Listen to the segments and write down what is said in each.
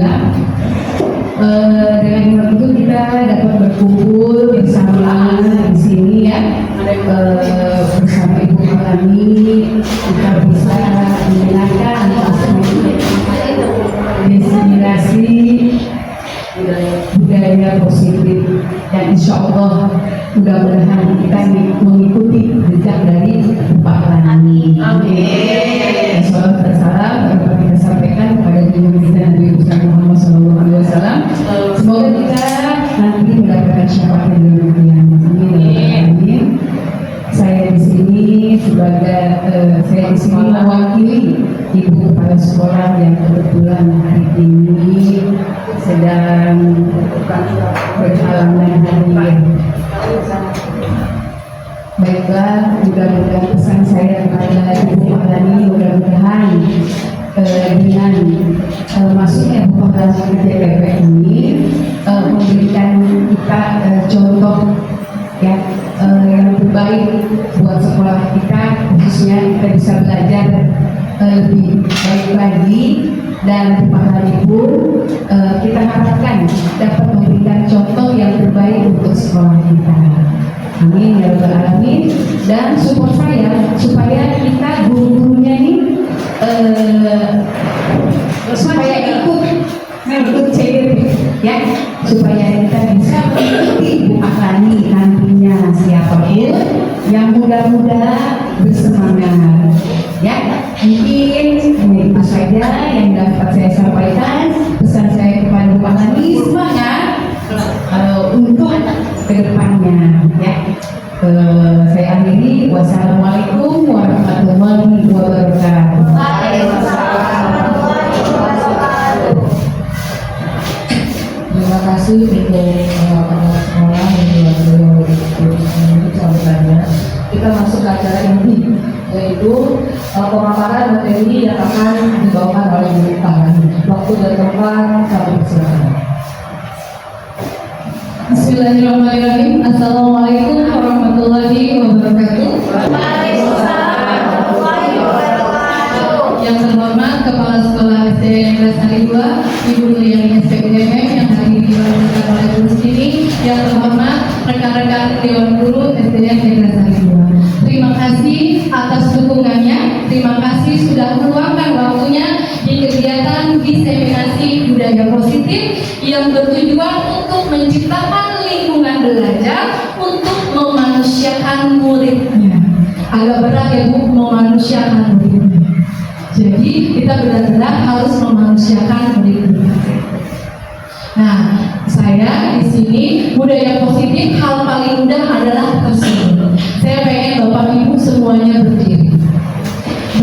alhamdulillah dengan hikmat itu kita dapat berkumpul bersama di sini ya, bersama Ibu kami kita bisa menyenangkan inspirasi budaya positif dan insya Allah mudah-mudahan kita mengikuti jejak dari Pak Lani. Amin. Salam dan salam dapat kita sampaikan kepada junjungan kita Nabi Muhammad SAW. Semoga kita nanti mendapatkan syafaat dari Nabi. Amin. Saya di sini mewakili Ibu Kepala Sekolah yang kebetulan hari ini sedang berhalangan hadir. Baiklah, mudah-mudahan pesan saya kepada Ibu Mahdani, mudah-mudahan dengan masuknya Ibu Mahdani ke JPP ini memberikan kita contoh ya yang terbaik buat sekolah kita, khususnya kita bisa belajar lebih baik lagi, dan Mahdani pun kita harapkan dapat memberikan contoh yang terbaik untuk sekolah kita. Amin ya rabbal alamin. Dan support saya supaya kita guru-gurunya nih supaya ikut CDP ya, supaya kita bisa mengikuti Bu Aklani nantinya siapapun yang muda-muda bersemangat ya. Mungkin itu saja yang dapat saya sampaikan. Pesan saya kepada Bu Aklani, semangat untuk kedepannya ya. Saya akhiri, wassalamualaikum warahmatullahi wabarakatuh. Terima kasih untuk kepala sekolah dan juga sambutannya. Kita masuk ke acara inti, yaitu pemaparan materi yang akan dibawakan oleh Ibu Mahdani. Waktu dan tempat kami persilakan. Bismillahirrahmanirrahim. Assalamualaikum warahmatullahi wabarakatuh. Yang terhormat Kepala Sekolah SD Negeri Sari 2, Ibu Nuriani SPUMM yang hadir diwakilkan oleh Guru Sini. Yang terhormat rekan-rekan Dewan Guru SDN Negeri Sari 2. Terima kasih atas dukungannya. Terima kasih sudah meluangkan waktunya di kegiatan diseminasi budaya positif yang bertujuan untuk menciptakan lingkungan belajar untuk memanusiakan muridnya. Agak berat ya Bu, memanusiakan muridnya. Jadi kita benar-benar harus memanusiakan muridnya. Nah, saya di sini budaya positif hal paling mudah adalah tersenyum. Saya pengen Bapak Ibu semuanya berdiri.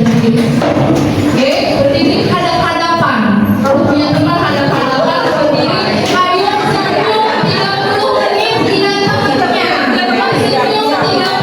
Berdiri. Oke, berdiri hadap-hadapan. Kalau punya teman hadap-hadapan berdiri. Ayo senyum 30 menit dengan temannya. Senyum 30 menit.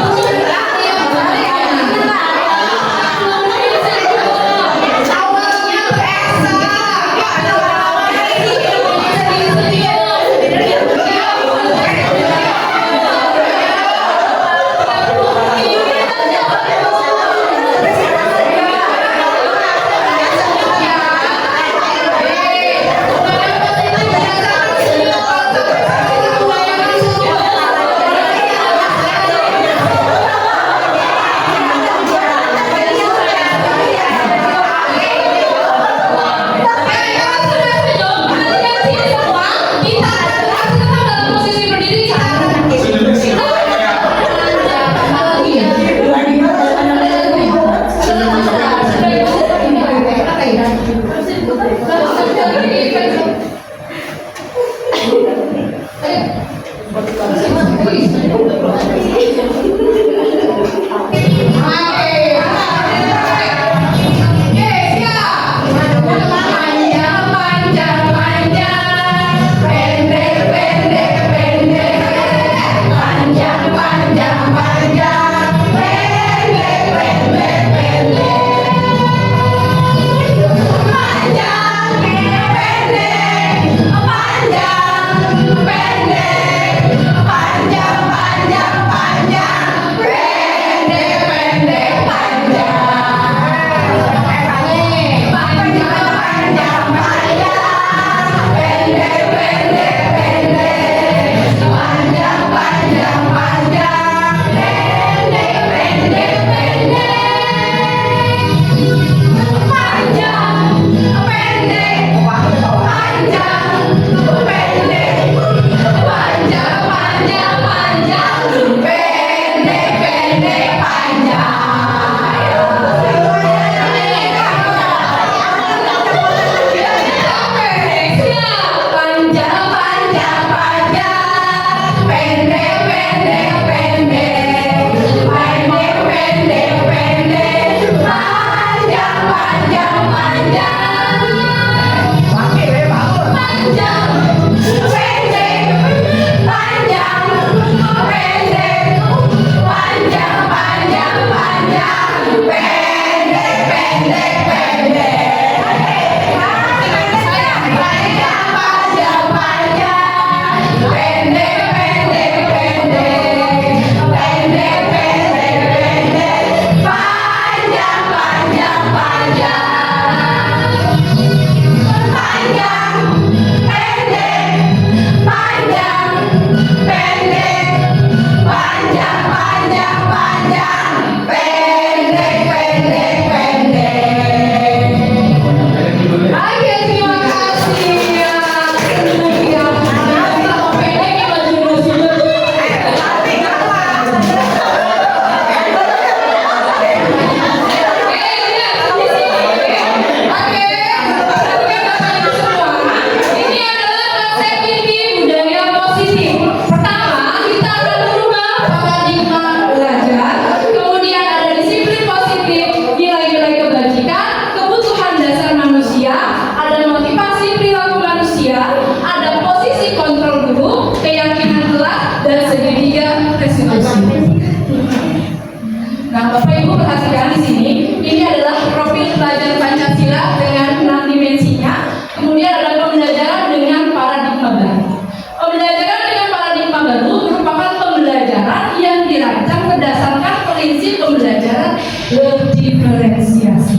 Nah, Bapak Ibu perhatikan di sini, ini adalah profil pelajar Pancasila dengan 6 dimensinya. Kemudian ada pembelajaran dengan paradigma baru. Pembelajaran dengan paradigma baru merupakan pembelajaran yang dirancang berdasarkan prinsip pembelajaran berdiferensiasi,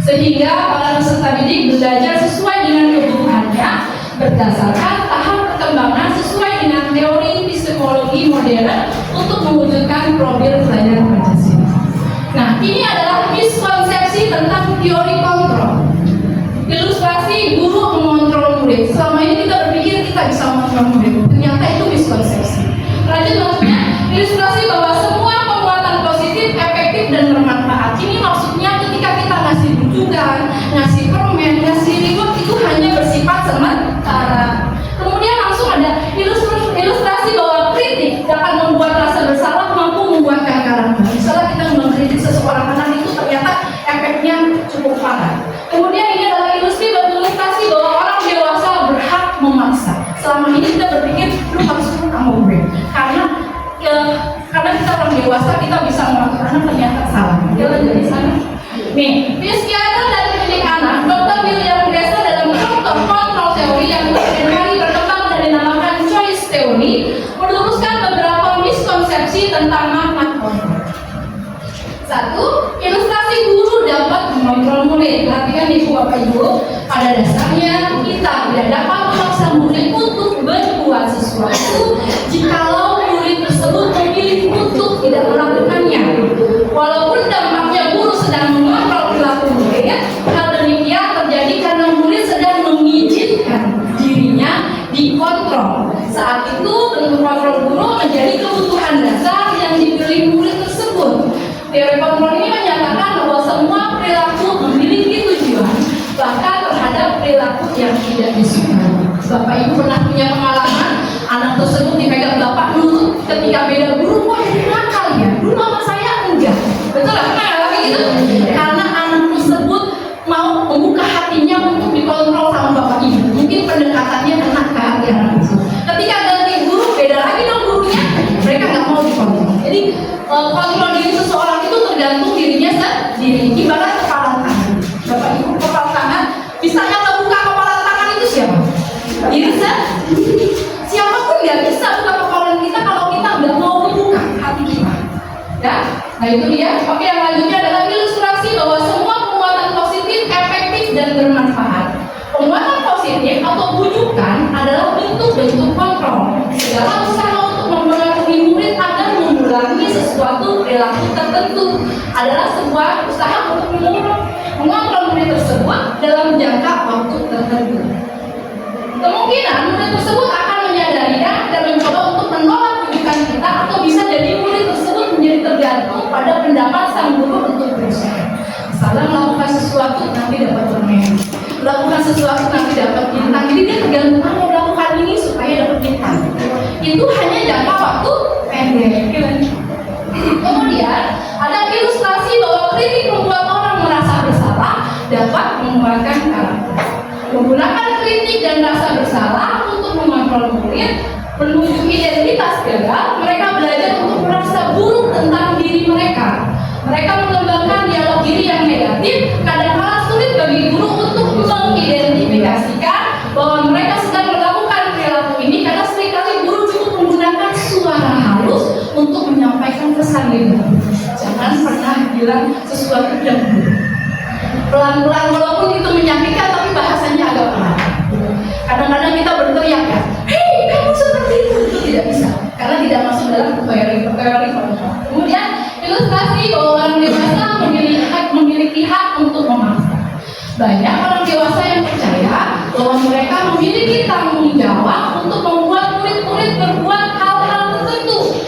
sehingga para peserta didik belajar sesuai dengan kebutuhannya berdasarkan tahap perkembangan sesuai dengan teori psikologi modern untuk mewujudkan profil pelajar Pancasila. Nah, ini adalah miskonsepsi tentang teori kontrol. Ilustrasi guru mengontrol murid. Selama ini kita berpikir kita bisa mengontrol murid. Ternyata itu miskonsepsi. Lanjut maksudnya, ilustrasi bahwa semua penguatan positif, efektif, dan bermanfaat. Ini maksudnya ketika kita ngasih rujukan, ngasih permen, ngasih reward itu hanya bersifat sementara. Kemudian langsung ada ilustrasi bahwa kritik dapat membuat rasa bersalah, mampu membuatkan karakter. Misalnya kita mengkritik seseorang anak itu ternyata efeknya cukup parah. Kemudian ini adalah ilustrasi bahwa orang dewasa berhak memaksa. Selama ini kita berpikir lu harus suka sama gue karena kita orang dewasa, kita bisa mengatur anak, ternyata salah. Jalan dari sana. Nih, psikiater dan pendidik anak Dr. William Glasser dalam contoh kontrol teori yang kemudian hari berkembang dan dinamakan choice theory meluruskan beberapa miskonsepsi tentang makna kontrol. 1. Ilustrasi guru dapat mengontrol murid. Perhatikan Ibu Bapak Ibu, pada dasarnya kita tidak dapat memaksa murid untuk berbuat sesuatu jikalau murid tersebut memilih untuk tidak melakukannya. Walaupun dampaknya guru sedang mengontrol perilaku murid, hal demikian terjadi karena murid sedang mengizinkan dirinya dikontrol. Saat itu bentuk kontrol guru menjadi kebutuhan dasar yang dipilih murid tersebut. Teori kontrol ini menyatakan bahwa semua perilaku memiliki tujuan, bahkan terhadap perilaku yang tidak disukai. Bapak Ibu pernah punya pengalaman anak tersebut dipegang bapak nurut ketika beda guru, wah ini nakal ya, dulu sama saya enggak. Betul lah, pernah lagi gitu? Karena anak tersebut mau membuka hatinya untuk dikontrol sama bapak ibu. Mungkin pendekatannya kena ke hati anak itu. Ketika ganti guru, beda lagi dong gurunya. Mereka nggak mau dikontrol. Jadi kontrol diri seseorang itu tergantung dirinya sendiri. Ibarat kepala tangan. Bapak ibu kepala tangan, bisanya ngebuka kepala tangan itu siapa? Diri sendiri. Siapapun nggak bisa buka kepala kita kalau kita nggak mau membuka hati kita. Ya, nah itu dia. Oke, yang lanjutnya adalah ilustrasi bahwa semua penguatan positif, efektif, dan bermanfaat. Penguatan positif atau bujukan adalah bentuk-bentuk kontrol. Segala usaha untuk mempengaruhi murid agar mengulangi sesuatu perilaku tertentu adalah sebuah usaha untuk mengontrol murid tersebut dalam jangka waktu tertentu. Kemungkinan murid tersebut akan menyadarinya dan mencoba untuk menolak bujukan kita, atau bisa jadi murid tersebut menjadi tergantung pada pendapat sang guru untuk berusaha. Misalnya melakukan sesuatu nanti dapat permen, melakukan sesuatu nanti dapat bintang. Jadi dia tergantung mau melakukan ini supaya dapat bintang. Itu hanya jangka waktu pendek. Kemudian ada ilustrasi bahwa kritik membuat orang merasa bersalah dapat membuat mengembangkan karakter. Menggunakan kritik dan rasa bersalah untuk mengontrol murid menuju identitas gagal, mereka belajar untuk merasa buruk tentang diri mereka. Mereka mengembangkan dialog diri yang negatif, kadang-kala sulit bagi guru untuk mengidentifikasikan bahwa mereka sedang melakukan perilaku ini karena seringkali guru cukup menggunakan suara halus untuk menyampaikan pesan negatif. Jangan pernah bilang sesuatu yang buruk. Pelan-pelan, walaupun itu menyakitkan, tapi bahasanya agak pelan. Kadang-kadang kita berteriak ya, hei kamu seperti itu tidak bisa, karena tidak masuk dalam teori. Kemudian ilustrasi bahwa orang dewasa memiliki hak untuk memaksa. Banyak orang dewasa yang percaya bahwa mereka memiliki tanggung jawab untuk membuat murid-murid berbuat hal-hal tertentu.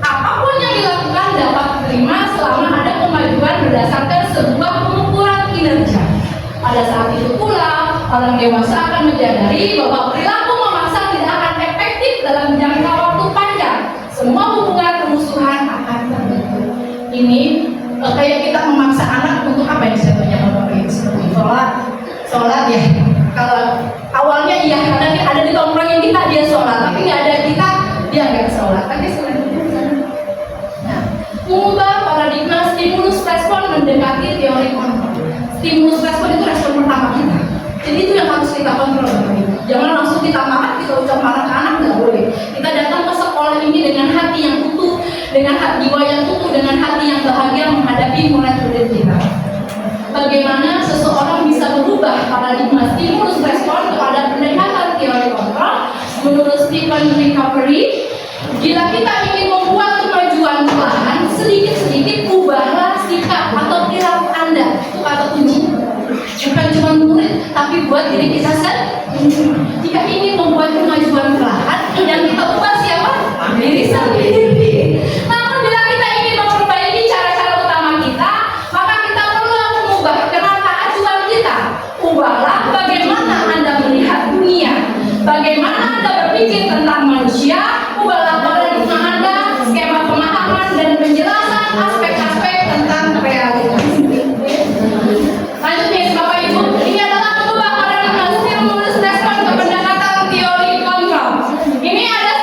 Apapun yang dilakukan dapat diterima selama ada kemajuan berdasarkan sebuah pengukuran kinerja. Pada saat itu pula, orang dewasa akan menyadari bahwa perilaku memaksa tidak akan efektif dalam jangka waktu panjang. Semua hubungan permusuhan akan terbentuk. Ini kayak kita memaksa anak untuk apa yang saya tanya kalau Bapak Ibu seperti sholat ya. Kalau awalnya iya karena dia ada di tongkrongnya kita dia sholat, tapi nggak ada kita dia nggak sholat. Tapi selanjutnya, nah, mengubah paradigma stimulus respon mendekati teori kontrol. Stimulus respon itu respon pertama kita. Jadi itu yang harus kita kontrol. Jangan langsung kita marah, kita ucap marah ke anak, nggak boleh. Kita datang ke sekolah ini dengan hati yang utuh, dengan hati jiwa yang utuh, dengan hati yang bahagia menghadapi murid-murid kita. Bagaimana seseorang bisa merubah paradigma stimulus respon kepada pendekatan teori kontrol? Menurut Stephen Recovery, jika kita ingin membuat kemajuan perlahan, sedikit-sedikit ubahlah sikap atau perilaku Anda. Itu kata kunci. Bukan cuma murid, tapi buat diri kita sendiri. Jika ingin membuat kemajuan perlahan, yang kita ubah siapa? Diri sendiri. Namun bila kita ingin memperbaiki cara-cara utama kita, maka kita perlu mengubah kerangka acuan kita. Ubahlah bagaimana Anda melihat dunia, bagaimana Anda berpikir tentang manusia. Ubahlah paradigma Anda, skema pemahaman dan penjelasan aspek-aspek tentang realitas. Lanjutnya Bapak Ibu, ini adalah mengubah paradigma stimulus respon ke pendekatan teori kontrol. Ini ada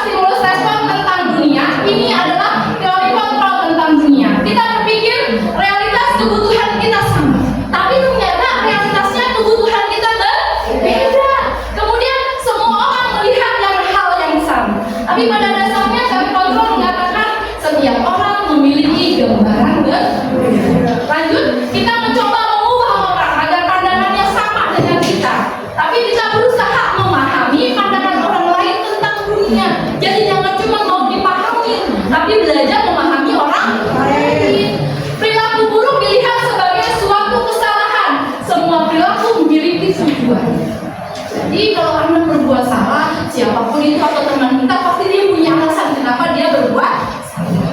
stimulus respon tentang dunia, ini adalah teori kontrol tentang dunia. Kita berpikir realitas kebutuhan kita sama, tapi ternyata realitasnya kebutuhan kita berbeda. Kemudian semua orang melihat hal yang sama, tapi pada dasarnya teori kontrol mengatakan setiap orang memiliki gambaran berbeda. Lanjut, kita mencoba mengubah orang agar pandangannya sama dengan kita, tapi kita berusaha memahami pandangan orang lain tentang dunia. Jadi jangan cuma mau dipahami, tapi belajar memahami orang lain. Perilaku buruk dilihat sebagai suatu kesalahan. Semua perilaku memiliki tujuan. Jadi kalau Anda berbuat salah, siapapun itu atau teman kita pasti dia punya alasan kenapa dia berbuat salah.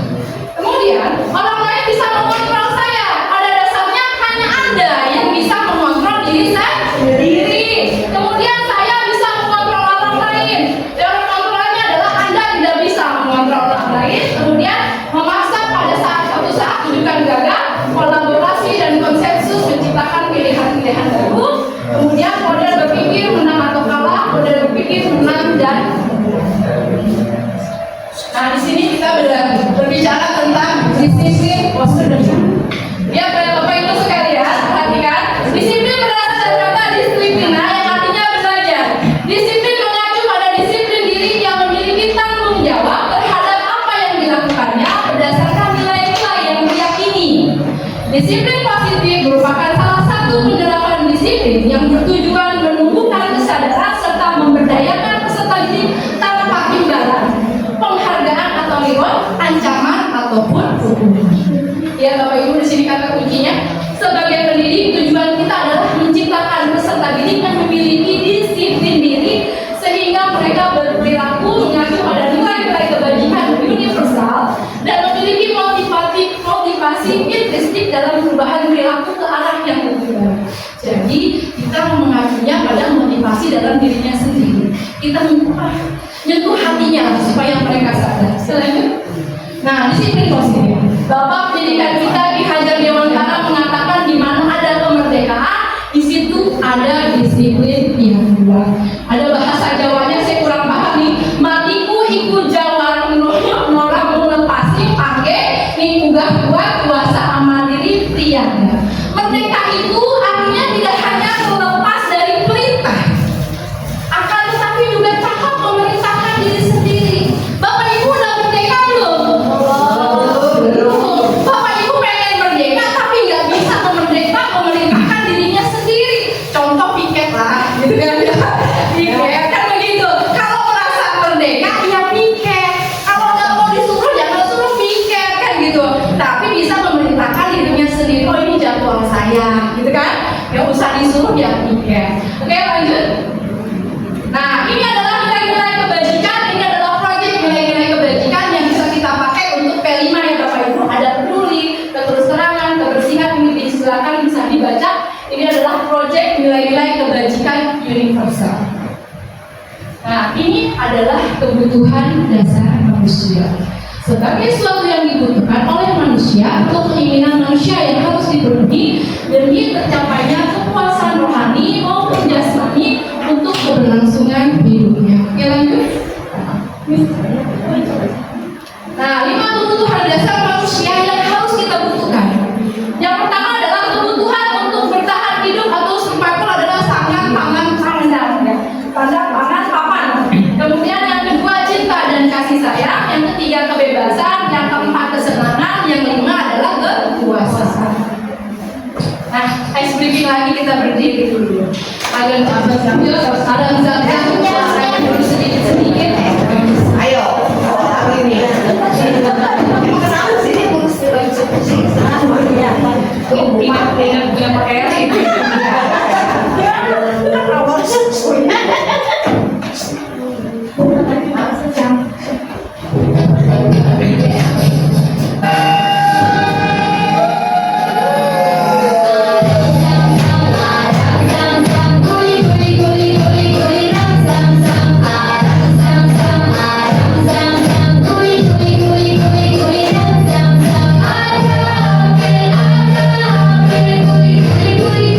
Kemudian orang lain bisa mengontrol saya. Pada dasarnya hanya Anda yang bisa mengontrol diri sendiri. Kemudian saya bisa mengontrol orang lain. Teori kontrolnya adalah Anda tidak bisa mengontrol orang lain. Kemudian memaksa pada suatu saat tunjukkan gagal, kolaborasi dan konsensus menciptakan pilihan-pilihan baru. Kemudian model berpikir menang atau kalah, model berpikir menang dan nah di sini kita berbicara tentang disiplin postur dan cara. Ya Bapak Ibu sekalian, perhatikan disiplin berasal dari kata disiplina yang artinya belajar. Disiplin mengacu pada disiplin diri yang memiliki tanggung jawab terhadap apa yang dilakukannya berdasarkan nilai-nilai yang diyakini. Disiplin positif merupakan salah satu penerapan disiplin yang bertujuan menumbuhkan kesadaran serta memberdayakan peserta didik tanpa imbalan, penghargaan atau reward, ancaman ataupun hukuman. Ya Bapak Ibu, di sini kata kuncinya. Sebagai pendidik, tujuan kita adalah menciptakan peserta didik yang memiliki disiplin diri sehingga mereka berperilaku mengacu pada nilai-nilai kebajikan universal dan memiliki motivasi intrinsik dalam perubahan perilaku ke arah yang lebih baik. Jadi kita mengacunya pada motivasi dalam dirinya sendiri. Kita menyentuh hatinya supaya mereka sadar. Selanjutnya, nah disiplin positif. Bapak pendidikan kita di Hajar Dewantara mengatakan di mana ada kemerdekaan, Di situ ada disiplin yang dua. Ada bahasa Jawanya saya kurang paham nih. Matiku ikut Jawa norak melepasi pakai nih unggah kuat kuasa amal diri prianya. Merdeka itu artinya tidak hanya melepas dari perintah, akan tetapi juga tahap memerintahkan diri sendiri. Bapak Ibu udah merdeka belum? Belum. Bapak Ibu pengen merdeka tapi nggak bisa memerintahkan dirinya sendiri. Contoh piket lah, gitu kan? Piket kan begitu. Kalau merasa merdeka ya piket. Kalau nggak mau disuruh jangan suruh piket kan gitu. Tapi bisa memerintahkan dirinya sendiri. Oh ini jadwal saya, gitu kan? Nggak usah disuruh ya piket. Oke lanjut. Nah, ini adalah nilai-nilai kebajikan, ini adalah proyek nilai-nilai kebajikan yang bisa kita pakai untuk P5 ya Bapak Ibu. Ada peduli, keterus-terangan, kebersihan, ini silakan bisa dibaca. Ini adalah proyek nilai-nilai kebajikan universal. Nah, ini adalah kebutuhan dasar manusia. Sebagai sesuatu yang dibutuhkan oleh manusia atau keinginan manusia yang harus dipenuhi demi tercapainya kepuasan rohani maupun jasmani untuk keberlangsungan hidupnya. Oke lanjut. Nah, 5 kebutuhan dasar manusia yang harus kita butuhkan. Yang pertama adalah kebutuhan untuk bertahan hidup atau survival adalah sangat pangan sandang ya. Sandang, pangan, papan. Kemudian yang kedua cinta dan kasih sayang. Yang ketiga kebebasan. Yang keempat kesenangan. Yang kelima adalah kekuasaan. Nah, ice breaking lagi kita berdiri dulu. Agar sambil ada zat-zat dulu sedikit. Ayo, hari ini. Kenapa sih ini mulus Punya pakai air itu. Guli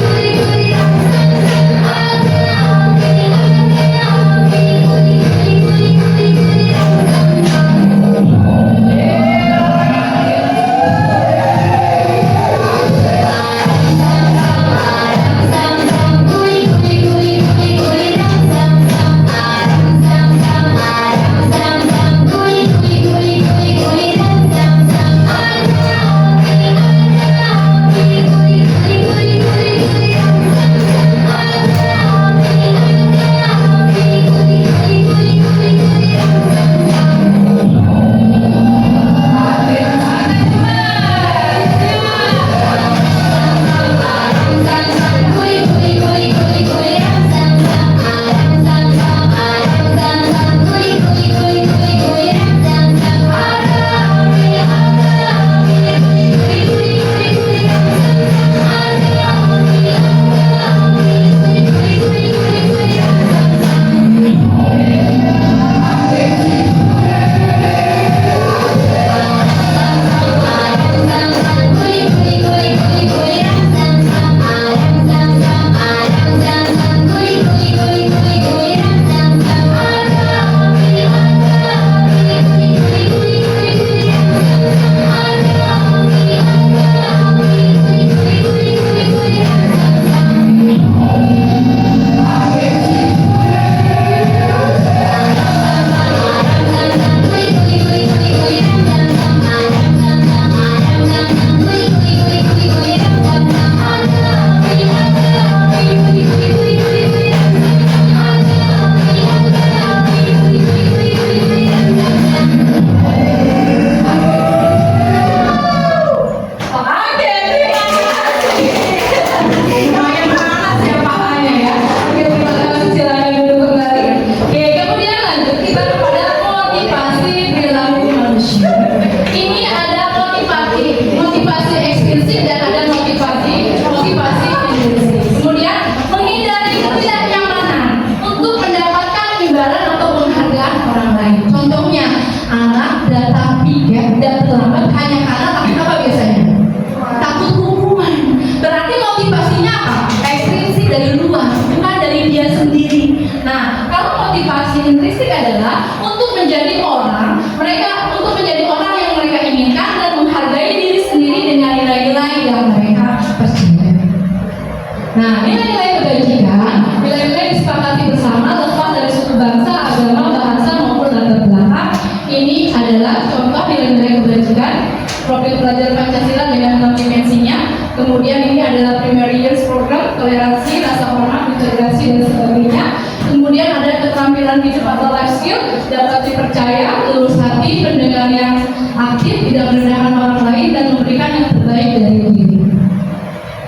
Nah, nilai-nilai kebajikan, nilai-nilai disepakati bersama lepas dari suku bangsa, agama, bahasa maupun latar belakang. Ini adalah contoh nilai-nilai kebajikan. Profil pelajar Pancasila dengan 6 dimensinya. Kemudian ini adalah primary years program, toleransi, rasa hormat, integrasi dan sebagainya. Kemudian ada keterampilan hidup atau life skill, dapat dipercaya, lurus hati, pendengar yang aktif, tidak merendahkan orang lain dan memberikan yang terbaik dari diri.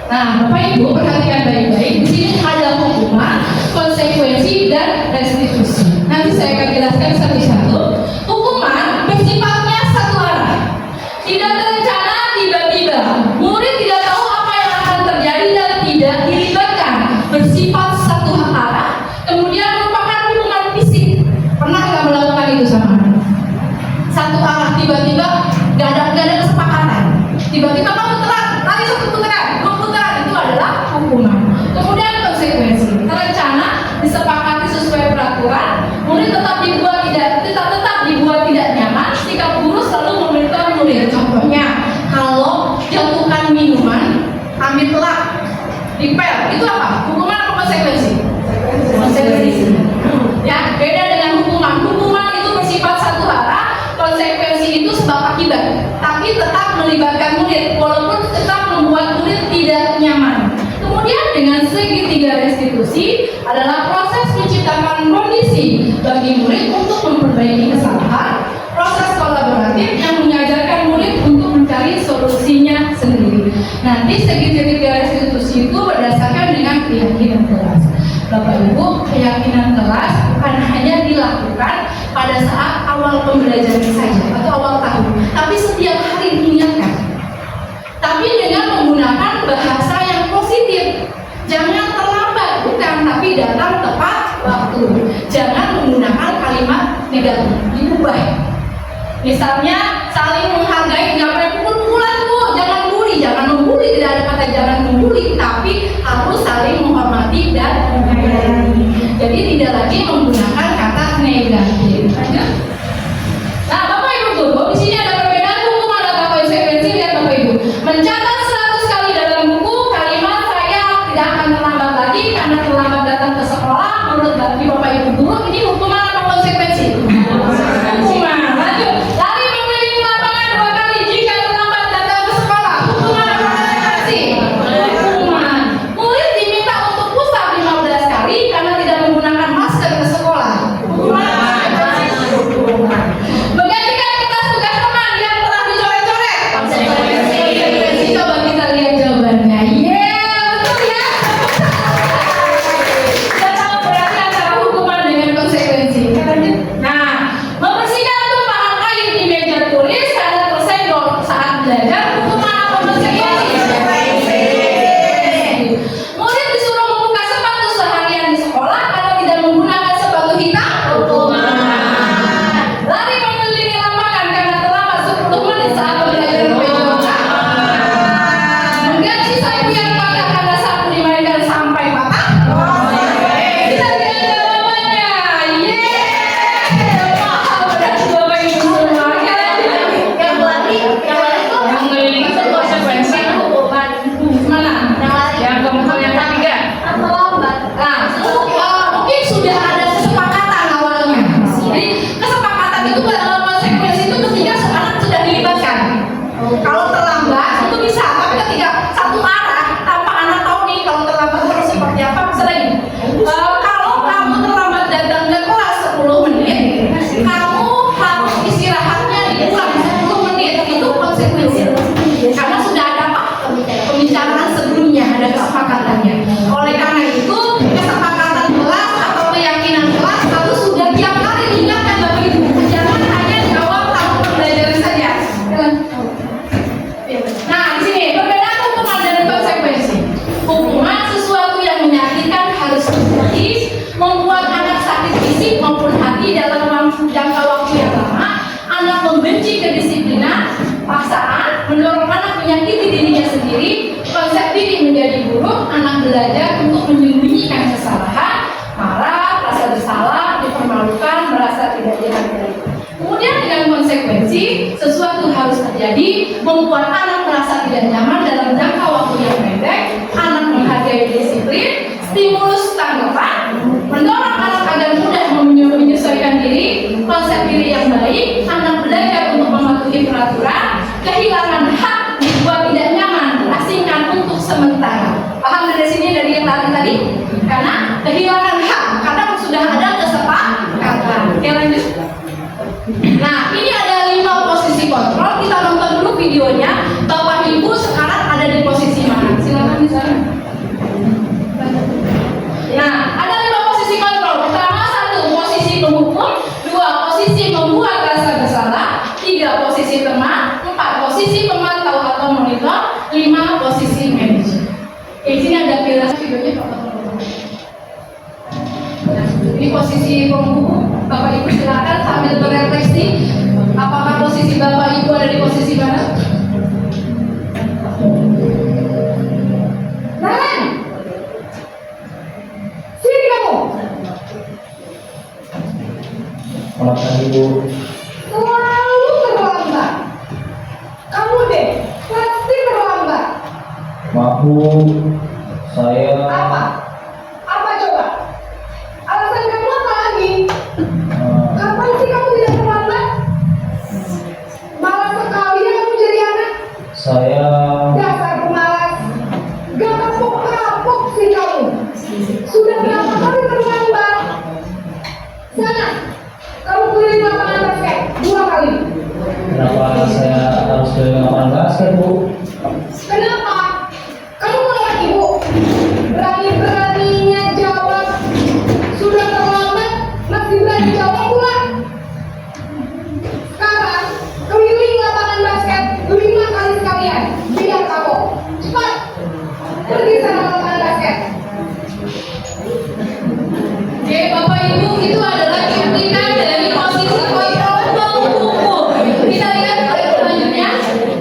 Nah, Bapak Ibu perhatikan baik-baik. Di sini ada hukuman, konsekuensi dan restitusi. Nanti saya akan jelaskan satu-satu. Hukuman bersifatnya satu arah. Tidak terencana, tiba-tiba. Murid tidak tahu apa yang akan terjadi dan tidak dilibatkan. Bersifat satu arah. Kemudian merupakan hukuman fisik. Pernah nggak melakukan itu sama? Satu arah, tiba-tiba nggak ada kesepakatan. Tiba-tiba kamu telat, lari satu putaran, dua putaran, itu adalah hukuman. Kemudian konsekuensi. Terencana, disepakati sesuai peraturan. Murid tetap dibuat tidak nyaman. Sikap guru selalu memberitahu murid. Contohnya, kalau jatuhkan minuman, ambil telak, dipel, itu apa? Hukuman apa konsekuensi? Konsekuensi. Ya, beda dengan hukuman. Hukuman itu bersifat satu arah, konsekuensi itu sebab akibat. Tapi tetap melibatkan murid, walaupun tetap membuat murid tidak nyaman. Kemudian dengan segitiga restitusi adalah proses menciptakan kondisi bagi murid untuk memperbaiki kesalahan, proses kolaboratif yang mengajarkan murid untuk mencari solusinya sendiri. Nanti segitiga restitusi itu berdasarkan dengan keyakinan kelas. Bapak Ibu, keyakinan kelas bukan hanya dilakukan pada saat awal pembelajaran saja atau awal tahun, tapi setiap hari diingatkan. Tapi dengan menggunakan bahasa yang positif. Jangan terlambat, bukan, tapi datang tepat waktu. Jangan menggunakan kalimat negatif, diubah. Misalnya saling menghargai, nggak boleh pukul-pukulan Bu, jangan bully, jangan membuli, tidak ada kata jangan membuli, tapi harus saling menghormati dan menghargai. Jadi tidak lagi menggunakan kata negatif. Nah, Bapak Ibu guru, di sini ada perbedaan hukuman dan konsekuensi. Lihat Bapak Ibu, mencatat 100 kali dalam buku kalimat saya tidak akan terlambat lagi karena terlambat datang ke sekolah. Menurut Bapak Ibu guru, ini hukuman atau konsekuensi? Hukuman. Lanjut, lari mengelilingi lapangan 2 kali jika terlambat datang ke sekolah. Hukuman atau konsekuensi? Hukuman. Murid diminta untuk pusat 15 kali karena tidak menggunakan masker ke sekolah. Hukuman. Menggantikan kertas tugas teman yang telah dicoret-coret. Konsekuensi. Coba kita lihat jawabannya. Betul ya. Kita tahu berarti antara hukuman dengan konsekuensi. Nah, membersihkan tumpahan air di meja tulis karena tersenggol saat belajar. Hukuman atau konsekuensi? Murid disuruh membuka sepatu seharian di sekolah karena tidak menggunakan sepatu hitam. Hukuman. Lari mengelilingi lapangan karena terlambat 10 menit saat pembelajaran PJJ. Mengganti sapu yang patah karena sapu dimainkan sampai patah. Kita lihat jawabannya. Mahal berat Bapak Ibu semua. Yang lari itu Mengelilingi itu konsekuensi hukuman. Mana? Yang keempat, yang ketiga. terlambat. Nah, mungkin sudah ada kesepakatan awalnya. Jadi kesepakatan itu dalam konsekuensi itu ketika anak sudah dilibatkan. Kalau terlambat itu bisa, tapi ketika satu arah tanpa anak tahu nih kalau terlambat harus seperti apa. Misalnya gini, kalau kamu terlambat datang ke kelas 10 menit, kamu harus istirahatnya dikurang 10 menit. Itu konsekuensi. Karena sudah ada apa? Pembicaraan sebelumnya, ada kesepakatannya. Oleh karena itu, kesepakatan kelas atau keyakinan kelas harus sudah tiap hari diingatkan Bapak Ibu. Jangan hanya di awal tahun pembelajaran saja. Nah, di sini perbedaan hukuman dan konsekuensi. Hukuman sesuatu yang menyakitkan harus terjadi, membuat anak sakit fisik maupun hati dalam jangka waktu yang lama. Anak membenci kedisiplinan, paksaan, mendorong anak menyakiti dirinya sendiri. Konsep diri menjadi buruk, anak belajar untuk menyembunyikan kesalahan, marah, rasa bersalah, dipermalukan, merasa tidak dihargai. Kemudian dengan konsekuensi, sesuatu harus terjadi, membuat anak merasa tidak nyaman dalam jangka waktu yang pendek, anak menghargai diri tadi? Karena kehilangan hak, karena sudah ada kesepakatan. Oke, lanjut. Nah, ini ada 5 posisi kontrol. Kita nonton dulu videonya. Bapak Ibu sekarang ada di posisi mana? Silakan di sana. Nah, ada 5 posisi kontrol. Pertama, 1 posisi penghukum, 2 posisi membuat rasa bersalah, 3 posisi teman, 4 posisi pemantau atau monitor, 5 posisi manajer. Di sini ada pilihan videonya Bapak. Ini posisi penghukum. Bapak Ibu silakan sambil berefleksi. Apakah posisi Bapak Ibu ada di posisi mana? Nalan, sini kamu. Selamat pagi Bu. Selalu terlambat. Kamu deh, pasti terlambat. Maaf Bu, saya Apa? Apa coba? Alasan kamu apa lagi? Kapan sih kamu tidak terlambat? Malas sekali ya kamu jadi anak. saya Dasar pemalas. Gak kapok-kapok sih kamu. Sudah berapa kali terlambat? Sana, kamu keliling lapangan basket 2 kali. kenapa saya harus ke lapangan basket Bu? Kenapa? Kamu melewat ibu. Berani-beraninya jawab. Sudah terlambat, masih berani jawab pula. Sekarang, keliling lapangan basket 5 kali sekalian. Biar kapok. Cepat. Pergi sana lapangan basket. Oke, Bapak Ibu, itu adalah cuplikan dari posisi kontrol penghukum. Kita lihat selanjutnya.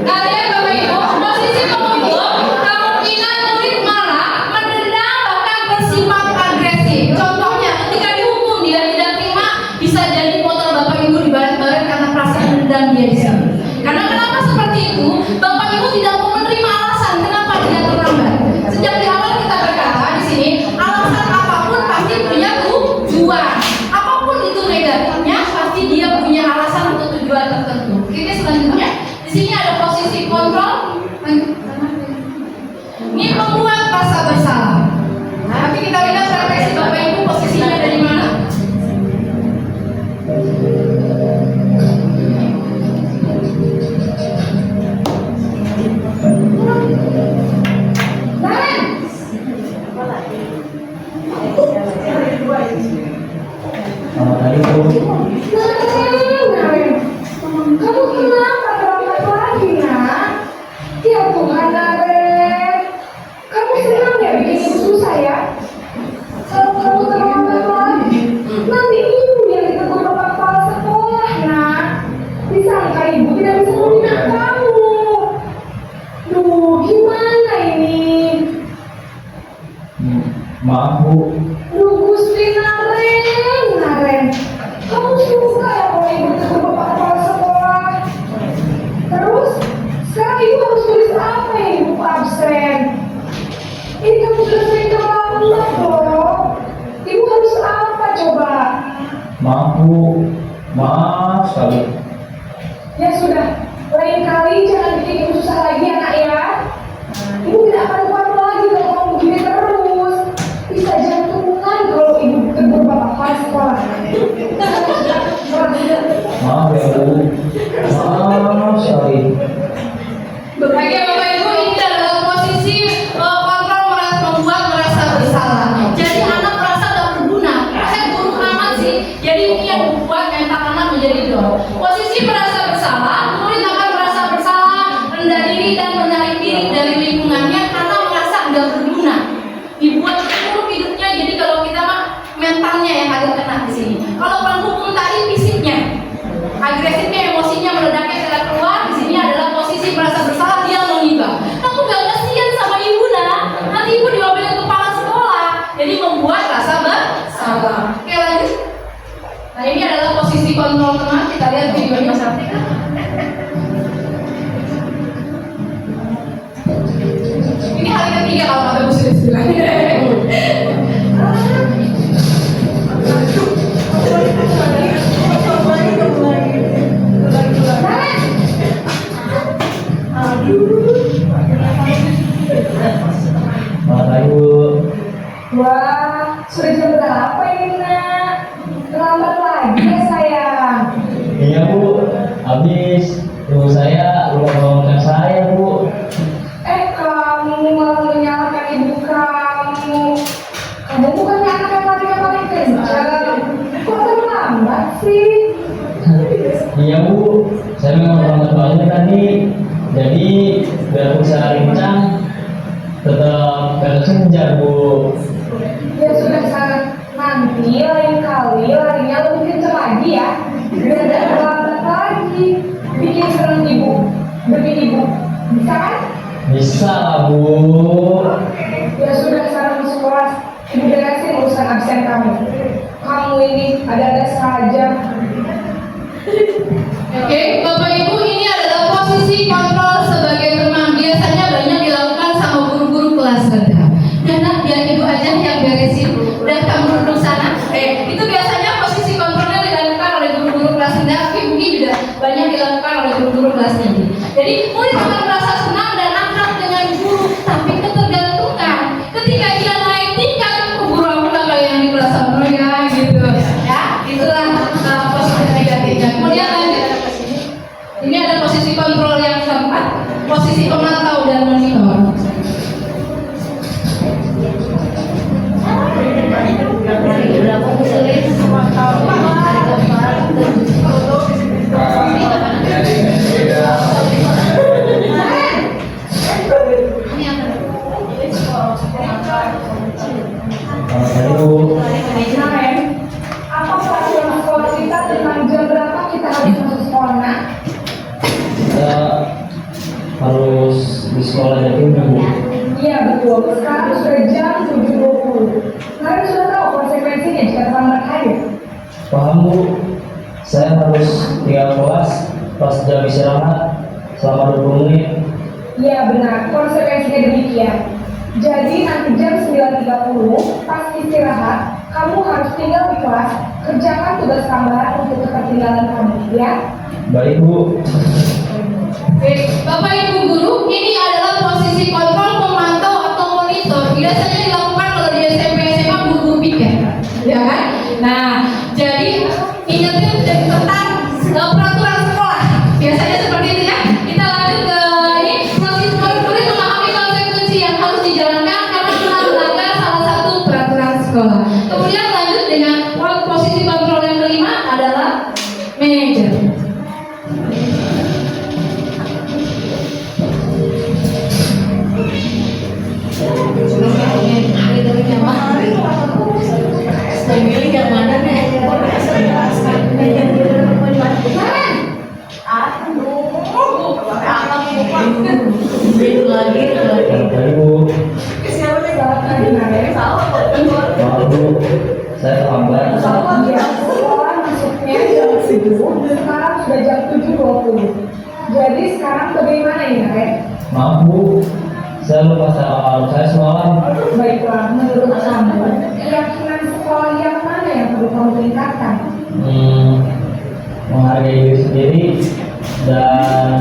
Kalian Bapak Ibu, posisi penghukum kemungkinan murid marah, menendang, bahkan bersifat agresif. Contohnya, ketika dihukum dia tidak terima, bisa jadi motor Bapak Ibu dibaret-baret karena perasaan dendam dia di sini. Karena kenapa seperti itu? Bapak Ibu tidak mau menerima alasan kenapa dia terlambat. Sejak di awal kita berkata di sini, alasan apapun pasti punya tujuan. Apapun itu negatifnya, pasti dia punya alasan untuk tujuan tertentu. Oke, selanjutnya di sini ada posisi kontrol. Ini membuat rasa bersalah. Tapi kita lihat refleksi Bapak Ibu posisinya ada di mana? Nalan. Selamat pagi Bu. Nalan. Kamu kenapa terlambat lagi, nak? Ya Tuhan, Nalan. Kamu senang ya bikin ibu susah ya? Kalau kamu terlambat lagi, nanti ibu yang ditegur bapak kepala sekolah, nak. Disangka ibu tidak bisa membina kamu. Duh, gimana ini? Maaf Bu, Duh, Gusti Naren. Kamu suka ya kalau ibu ditegur bapak kepala sekolah? Terus, sekarang ibu harus tulis apa yang ibu absen? Ini kamu sudah sering terlambat loh. Ibu harus apa coba? maaf Bu, maaf sekali. Ya sudah, lain kali jangan bikin ibu susah lagi anak ya. Ibu tidak akan kuat lagi kalau kamu begini terus. Bisa jantungan kalau ibu tegur bapak kepala sekolah. Maaf ya Bu, maaf sekali. Oke, Bapak Ibu, ini adalah posisi kontrol membuat merasa bersalah. Jadi anak merasa gak berguna. Saya buruk amat sih. Jadi ini yang membuat mental anak menjadi down. Posisi merasa bersalah, murid akan merasa bersalah, rendah diri dan menarik diri dari lingkungannya karena merasa gak berguna. Dibuat terpuruk hidupnya. Jadi kalau kita mah mentalnya yang agak kena di sini. Kalau penghukum tadi fisiknya, agresifnya, emosinya meledaknya tidak keluar. Di sini adalah posisi merasa bersalah, dia menghibah. Kamu gak kasihan sama ibu nak? Nanti ibu diomelin kepala sekolah. Jadi membuat rasa bersalah. Oke, lanjut. Nah, ini adalah posisi kontrol teman. Kita lihat videonya sampai kan. Ini hari ketiga kalau kata Bu sudah bilang. Selamat pagi Bu. sudah jam berapa ini nak? Terlambat lagi ya sayang. Iya Bu, habis ibu saya lupa bangunkan saya Bu. Kamu malah menyalahkan ibu kamu. Kamu bukannya anak yang paling kencang. Kok terlambat sih? Iya Bu, saya memang terlambat banget tadi. Jadi biar bisa lincah, tetap gak kesenjar Bu. Ya sudah sana, nanti lain kali larinya lebih kencang lagi ya. Biar tidak terlambat lagi. Bikin senang ibu, bikin ibu. Bisa kan? Bisa lah Bu. Ya sudah sana masuk kelas. Ibu beresin urusan absen kamu. Kamu ini ada-ada saja. Oke, Bapak Ibu, ini adalah posisi kontrol sebagai teman. Biasanya banyak dilakukan sama guru-guru kelas rendah. Dan biar Ibu aja yang beresin. Udah kamu duduk sana. Itu biasanya posisi kontrolnya dilakukan oleh guru-guru kelas rendah, tapi mungkin juga banyak dilakukan oleh guru-guru kelas tinggi. Jadi murid akan merasa senang dan akrab dengan guru, tapi ketergantungan. Ketika dia naik tingkat, guru aku nggak kayak yang di kelas sama ya, gitu. Ya, itulah posisi negatifnya. Kemudian lanjut. Ini ada posisi kontrol yang keempat, posisi pemantau dan monitor. Tadi Bu, Kemarin, apa peraturan sekolah kita tentang jam berapa kita harus masuk sekolah nak? kita harus di sekolah jadi Bu. Iya betul, sekarang sudah jam 7.20. Kalian sudah tahu konsekuensinya jika terlambat hadir? Paham Bu, saya harus tinggal kelas pas jam istirahat selama 20 menit. Iya benar, konsekuensinya demikian. Jadi nanti jam 9.30 pas istirahat, kamu harus tinggal di kelas, kerjakan tugas tambahan untuk ketertinggalan kamu, ya? Baik Bu. Oke, Bapak Ibu guru, ini adalah posisi kontrol, pemantau atau monitor. Biasanya dilakukan kalau di SMP SMA guru piket, ya kan? Nah, jadi ingetin tentang peraturan sekolah. Biasanya seperti itu ya. Kita lanjut ke ini, proses murid memahami konsekuensi yang harus dijalankan karena telah melanggar salah satu peraturan sekolah. Kemudian lanjut dengan posisi kontrol yang kelima adalah manajer. Baik Bu. Selamat pagi, Naren. Maaf Bu, saya terlambat. Ya, sekolah masuknya jam 7, sekarang sudah jam 7.20. Jadi sekarang bagaimana ini, Naren? Maaf Bu, saya lupa sarapan saya semalam. Baiklah, menurut kamu, keyakinan sekolah yang mana yang perlu kamu tingkatkan? Menghargai diri sendiri dan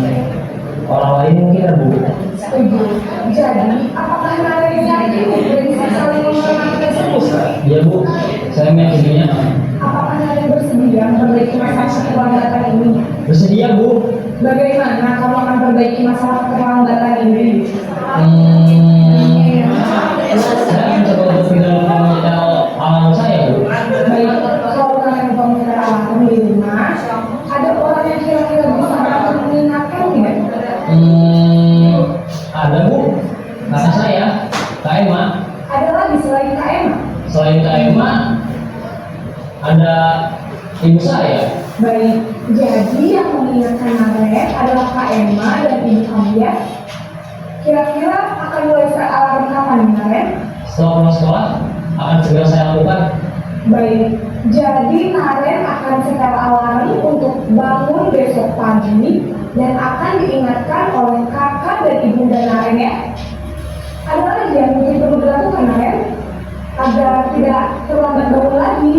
orang lain mungkin Bu. Setuju. Jadi, apakah Naren yakin prinsip saling menghormati tersebut? Iya Bu, saya meyakininya. Apakah Naren bersedia memperbaiki masalah keterlambatan ini? Bersedia Bu. Bagaimana kamu akan perbaiki masalah keterlambatan ini? Saya mencoba untuk tidak menyetel alam saya Bu. Baik, kalau kalian komputer alatnya di rumah, ada orang yang kira-kira bisa akan mengingatkan tidak? Ada Bu, kakak saya, Kak Emma. Ada lagi selain Kak Emma? Selain Kak Emma, ada ibu saya. Baik, jadi yang mengingatkan Naren adalah Kak Emma dan ibu kamu ya. Kira-kira akan mulai alarm kapan nih Naren? Setelah pulang sekolah, akan segera saya lakukan. Baik, jadi Naren akan setel alarm untuk bangun besok pagi dan akan diingatkan oleh kakak dan ibunda Naren ya. Ada lagi yang mungkin perlu dilakukan Naren agar tidak terlambat bangun lagi.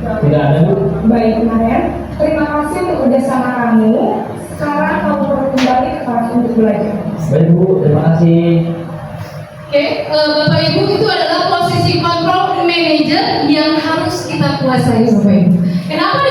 Tidak ada Bu. Baik Naren, terima kasih untuk kerjasama kamu. Sekarang kamu perlu kembali ke kelas untuk belajar. Baik Bu, terima kasih. Oke, Bapak Ibu, itu adalah posisi kontrol manajer. manajer yang harus kita kuasai, Bapak Ibu. Kenapa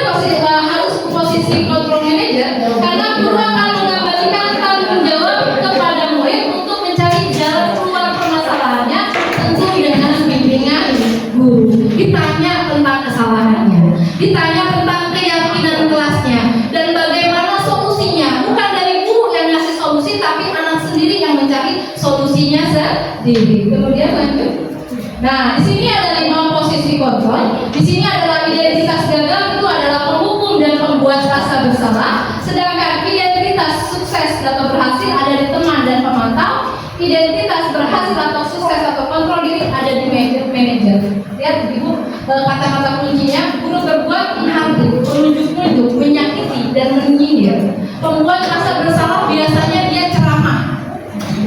harus posisi control manager? Karena guru akan mengembalikan tanggung jawab kepada murid untuk mencari jalan keluar permasalahannya, tentu dengan bimbingan guru. Ditanya tentang kesalahannya, ditanya tentang keyakinan kelasnya, dan bagaimana solusinya. Bukan dari guru yang ngasih solusi, tapi anak sendiri yang mencari solusinya sendiri. Kemudian lanjut. Nah, di sini ada 5 posisi kontrol. Di sini adalah identitas gagal, itu adalah penghukum dan pembuat rasa bersalah. Sedangkan identitas sukses atau berhasil ada di teman dan pemantau. Identitas berhasil atau sukses atau kontrol diri ada di manajer. Lihat Ibu, kata-kata kuncinya: guru berbuat menghardik, menunjuk-nunjuk, menyakiti dan menyindir. Pembuat rasa bersalah biasanya dia ceramah,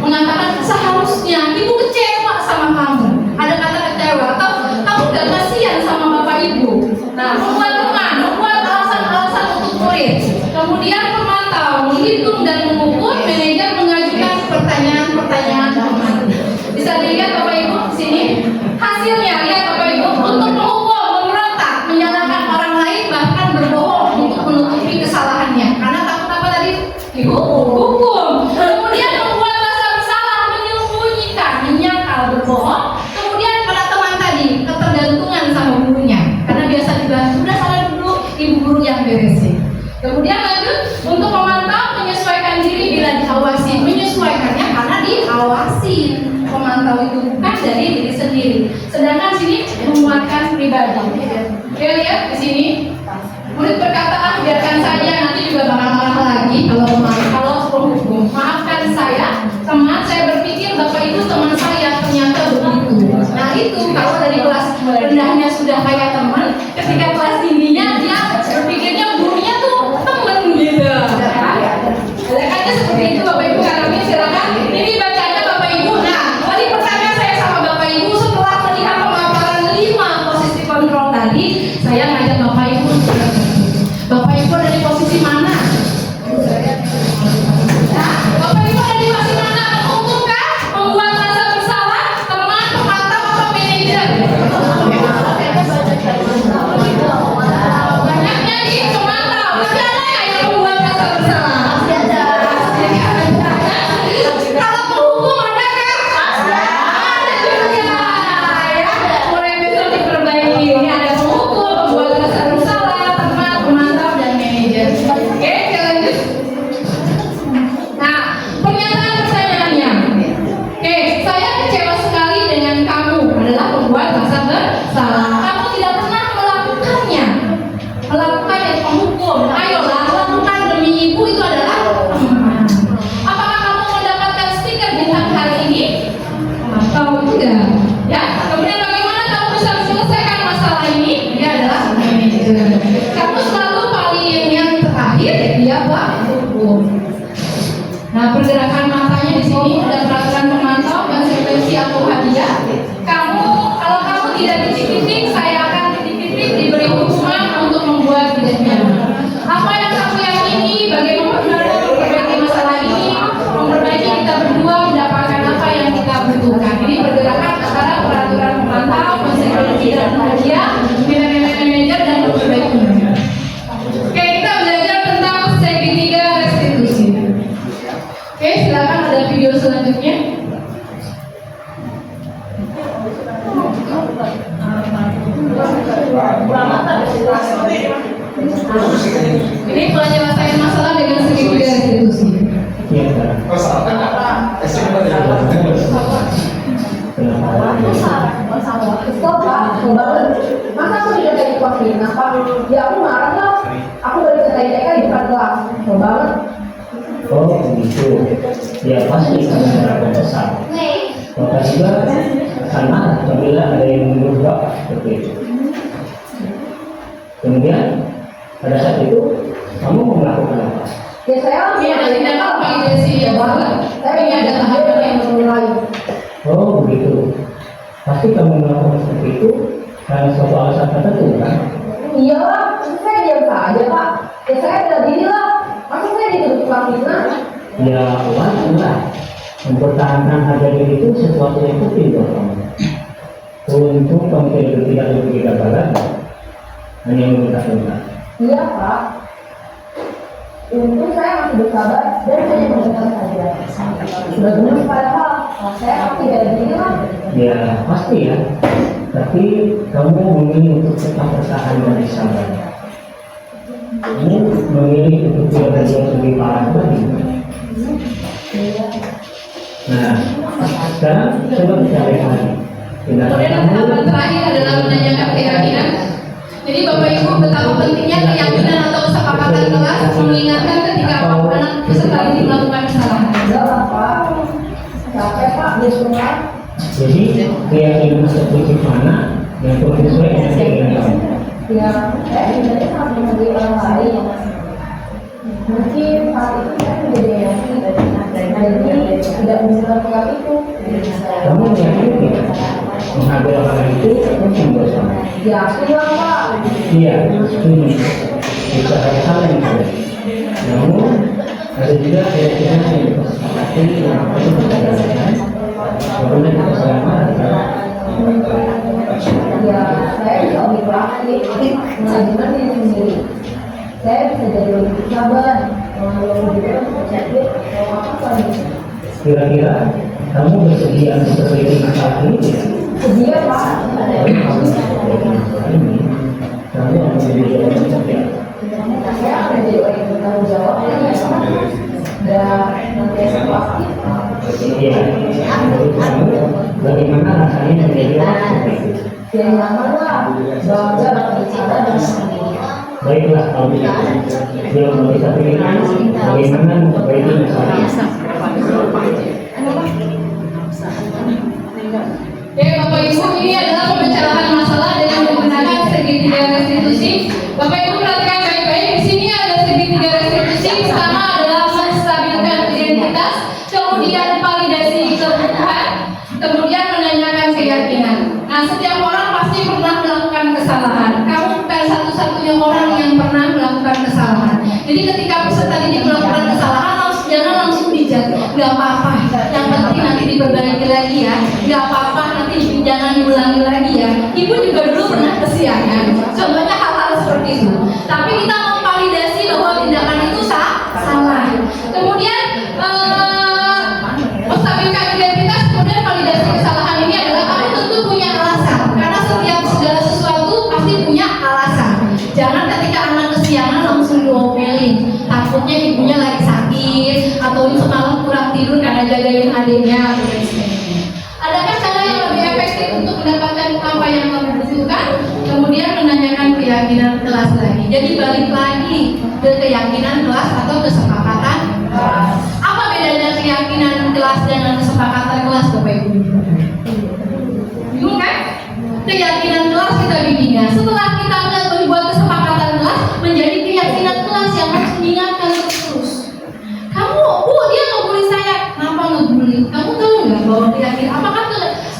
mengatakan seharusnya ibu kecewa sama kamu. Ada kata kecewa atau kamu gak kasihan sama bapak ibu. Nah, membuat teman, membuat alasan-alasan untuk murid. Kemudian pemantau, menghitung dan mengukur. Manajer mengajukan pertanyaan-pertanyaan teman. Bisa dilihat Bapak Ibu di sini hasilnya. Lihat Bapak Ibu, untuk menghukum, memberontak, menyalahkan orang lain, bahkan berbohong untuk menutupi kesalahannya. Karena takut apa tadi? Hukum. Kemudian membuat rasa bersalah, menyembunyikan, menyangkal, berbohong. Kemudian pada teman tadi, ketergantungan sama gurunya. Karena biasa dibilang, sudah salah dulu, ibu guru yang beresin. Kemudian lanjut, untuk memantau, menyesuaikan diri bila diawasi. Menyesuaikannya karena diawasi. Pemantau itu bukan dari diri sendiri. Sedangkan sini menguatkan pribadi. Oke, lihat di sini. Murid berkata, biarkan saja, nanti juga marah-marah lagi kalau penghukum. Maafkan saya, teman, saya berpikir Bapak itu teman saya, ternyata begitu. Nah itu kalau dari kelas rendahnya sudah kayak teman, ketika kelas tingginya dia berpikirnya gurunya tuh teman gitu. Kayaknya seperti itu Bapak Ibu. Kami silakan ini bacanya Bapak Ibu. Nah, tadi pertanyaan saya sama Bapak Ibu setelah melihat pemaparan 5 posisi kontrol tadi, saya ngajak Bapak Ibu. Bapak Ibu ada di posisi mana? Nah, Bapak Ibu ada di posisi mana? Penghukum kah? Membuat rasa bersalah? Teman, pemantau, atau manajer? Banyaknya di pemantau. Tapi ada nggak yang membuat rasa bersalah? Kalau penghukum ada nggak? Ada juga. Ya, mulai besok diperbaiki. Ini ada penghukum, membuat rasa bersalah, teman, pemantau, dan manajer. Oke, kita lanjut. Nah, pernyataan pertanyaannya. Oke, saya kecewa sekali dengan kamu adalah pembuat rasa bersalah. Kamu tidak pernah melakukannya. Melakukan yang penghukum. Ayolah, lakukan demi ibu, itu adalah teman. Apakah kamu mendapatkan stiker bintang hari ini? Atau tidak? Ya, kemudian bagaimana kamu bisa menyelesaikan masalah ini? Dia adalah manajer. Kamu selalu paling yang terakhir, dia penghukum. Nah, pergerakan matanya di sini ada peraturan pemantau, konsekuensi atau hadiah. Kalau kamu tidak titik-titik, saya akan titik-titik diberi hukuman untuk membuat tidak nyaman. Apa yang kamu yakini? Bagaimana memperbaiki masalah ini? Memperbaiki kita berdua mendapatkan apa yang kita butuhkan. Ini pergerakan antara peraturan pemantau, konsekuensi dan hadiah, manajer dan memperbaiki. Oke, kita belajar tentang segitiga restitusi. Oke, silakan ada video selanjutnya. Ini penyelesaian masalah dengan segitiga restitusi. Iya, Kak. Masa aku tidak kayak dikuatin? Apa? Ya aku marah lah. Aku dari TK di depan kelas. Coba banget. Oh begitu. Ya pasti akan mendapatkan kesal. Maka juga akan marah apabila ada yang berubah seperti itu. Kemudian pada saat itu kamu mau melakukan apa? Ya saya Ini ada tindakan validasi yang salah. saya Ini ada tahapan yang mulai. Oh begitu. Pasti kamu melakukan seperti itu karena suatu alasan tertentu kan? Iya lah, saya diam saja Pak. Ya saya bela diri lah. Masa saya dituduh tukang fitnah? Ya wajar. Mempertahankan harga diri itu sesuatu yang penting buat kamu. Untuk kamu tidak lebih barat, hanya meminta-minta. Iya Pak. Untung saya masih bersabar dan hanya mendengar saja. Benar padahal saya tidak begini kan? Ya pasti ya. Tapi kamu memilih untuk tetap bertahan dan sabar. Kamu memilih untuk tidak berbuat lebih parah lagi. Nah, sekarang coba kita lihat lagi. Kemudian tahapan terakhir adalah menanyakan keyakinan. Jadi Bapak Ibu betapa pentingnya keyakinan atau kesepakatan kelas mengingatkan ketika anak peserta ini melakukan kesalahan. Enggak Pak. Capek Pak di semua. Jadi keyakinan seperti mana yang perlu sesuai dengan keinginan kamu. Ya, saya sebenarnya sangat menghargai orang lain. Mungkin saat itu saya menjadi emosi jadi tidak bisa melakukan itu. Kamu meyakini tidak? Menghargai orang lain itu mungkin dosa. Yakin lah Pak. Iya, setuju. Bisa ada hal yang baik. Namun ada juga keyakinan yang disepakati yang perlu kita jalankan. Walaupun kita selamat. Ya, saya bisa lebih lagi mengajukan diri sendiri. Saya bisa jadi lebih sabar, mengelola juga sakit, mau apa lagi? Kira-kira kamu bersedia seperti masalah ini tidak? Sedia Pak. Tapi kamu ini kamu akan menjadi orang yang setia. Saya akan jadi orang yang bertanggung jawab dan nanti saya pasti. Iya. Menurut kamu bagaimana rasanya menjadi orang seperti itu? Yang nyaman lah, bangga berbicara dengan sendiri. Baiklah kalau begitu. Belum bisa pilihan bagaimana memperbaiki masalah. Oke Bapak Ibu, ini adalah pembicaraan masalah dengan menggunakan segitiga restitusi. Bapak Ibu perhatikan baik-baik. Di sini ada segitiga restitusi. Pertama adalah menstabilkan identitas, kemudian validasi kebutuhan, kemudian menanyakan keyakinan. Nah, setiap orang pasti pernah melakukan kesalahan. Kamu bukan satu-satunya orang yang pernah melakukan kesalahan. Jadi ketika peserta didik melakukan kesalahan, jangan langsung dijat. Gak apa-apa. Yang penting nanti diperbaiki lagi ya. Gak apa-apa, nanti jangan diulangi lagi ya. Ibu juga dulu pernah kesiangan. Contohnya hal-hal seperti itu. Tapi kita memvalidasi bahwa tindakan itu salah. Kemudian menstabilkan identitas, kemudian validasi kesalahan ini adalah kamu tentu punya alasan. Karena setiap segala sesuatu pasti punya alasan. Jangan ketika anak kesiangan langsung diomelin. Takutnya ibunya lagi sakit atau semalam kurang tidur karena jagain adiknya. Adakah cara yang lebih efektif untuk mendapatkan apa yang kamu butuhkan? Kemudian menanyakan keyakinan kelas lagi. Jadi balik lagi ke keyakinan kelas atau kesepakatan kelas. Apa bedanya keyakinan kelas dengan kesepakatan kelas, Bapak Ibu? Bingung kan? Keyakinan kelas kita bikinnya. Setelah kita membuat kesepakatan kelas menjadi keyakinan kelas yang harus diingatkan terus. Kamu, dia ngebully saya. Kenapa ngebully? Kamu tahu nggak bahwa keyakinan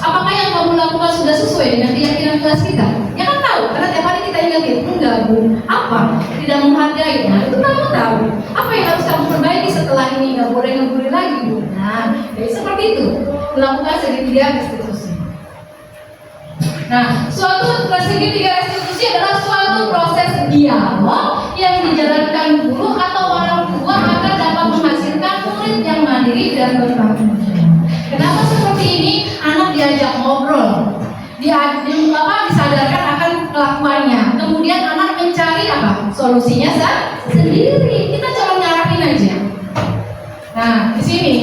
apakah yang kamu lakukan sudah sesuai dengan keyakinan kelas kita? Ya kan tahu, karena tiap hari kita ingatin. Enggak Bu, apa? Tidak menghargai. Nah itu kamu tahu. Apa yang harus kamu perbaiki setelah ini? Nggak boleh ngebully lagi Bu. Nah, jadi seperti itu. Melakukan segitiga restitusi. Nah, suatu segitiga restitusi adalah suatu proses dialog yang dijalankan guru atau orang tua agar dapat menghasilkan murid yang mandiri dan bertanggung jawab. Kenapa seperti ini? Anak diajak ngobrol, disadarkan akan kelakuannya. Kemudian anak mencari apa? Solusinya sendiri. Kita cuma nyaranin aja. Nah, di sini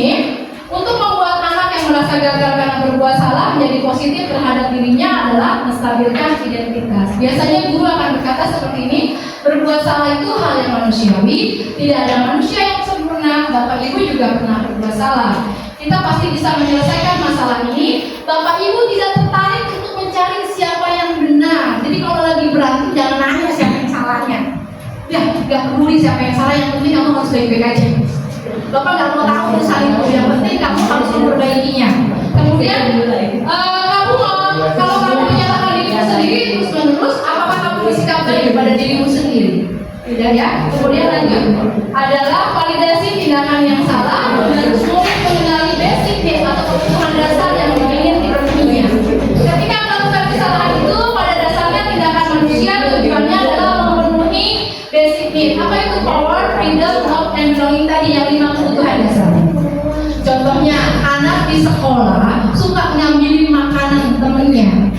untuk membuat anak yang merasa gagal karena berbuat salah menjadi positif terhadap dirinya adalah menstabilkan identitas. Biasanya guru akan berkata seperti ini, berbuat salah itu hal yang manusiawi, tidak ada manusia yang sempurna. Bapak Ibu juga pernah berbuat salah. Kita pasti bisa menyelesaikan masalah ini. Bapak Ibu tidak tertarik untuk mencari siapa yang benar. Jadi kalau lagi berantem jangan nanya siapa yang salahnya. Ya, gak peduli siapa yang salah, yang penting kamu harus baik-baik aja. Bapak nggak mau tahu urusan itu, yang penting kamu harus memperbaikinya. Kemudian kalau kamu menyalahkan dirimu sendiri terus menerus, apakah kamu bersikap baik kepada dirimu sendiri? Tidak ya. Kemudian lanjut adalah validasi tindakan yang salah dan mulai mengenali basic atau kebutuhan dasar yang ingin dipenuhinya. Ketika melakukan kesalahan itu sekolah suka ngambilin makanan temennya.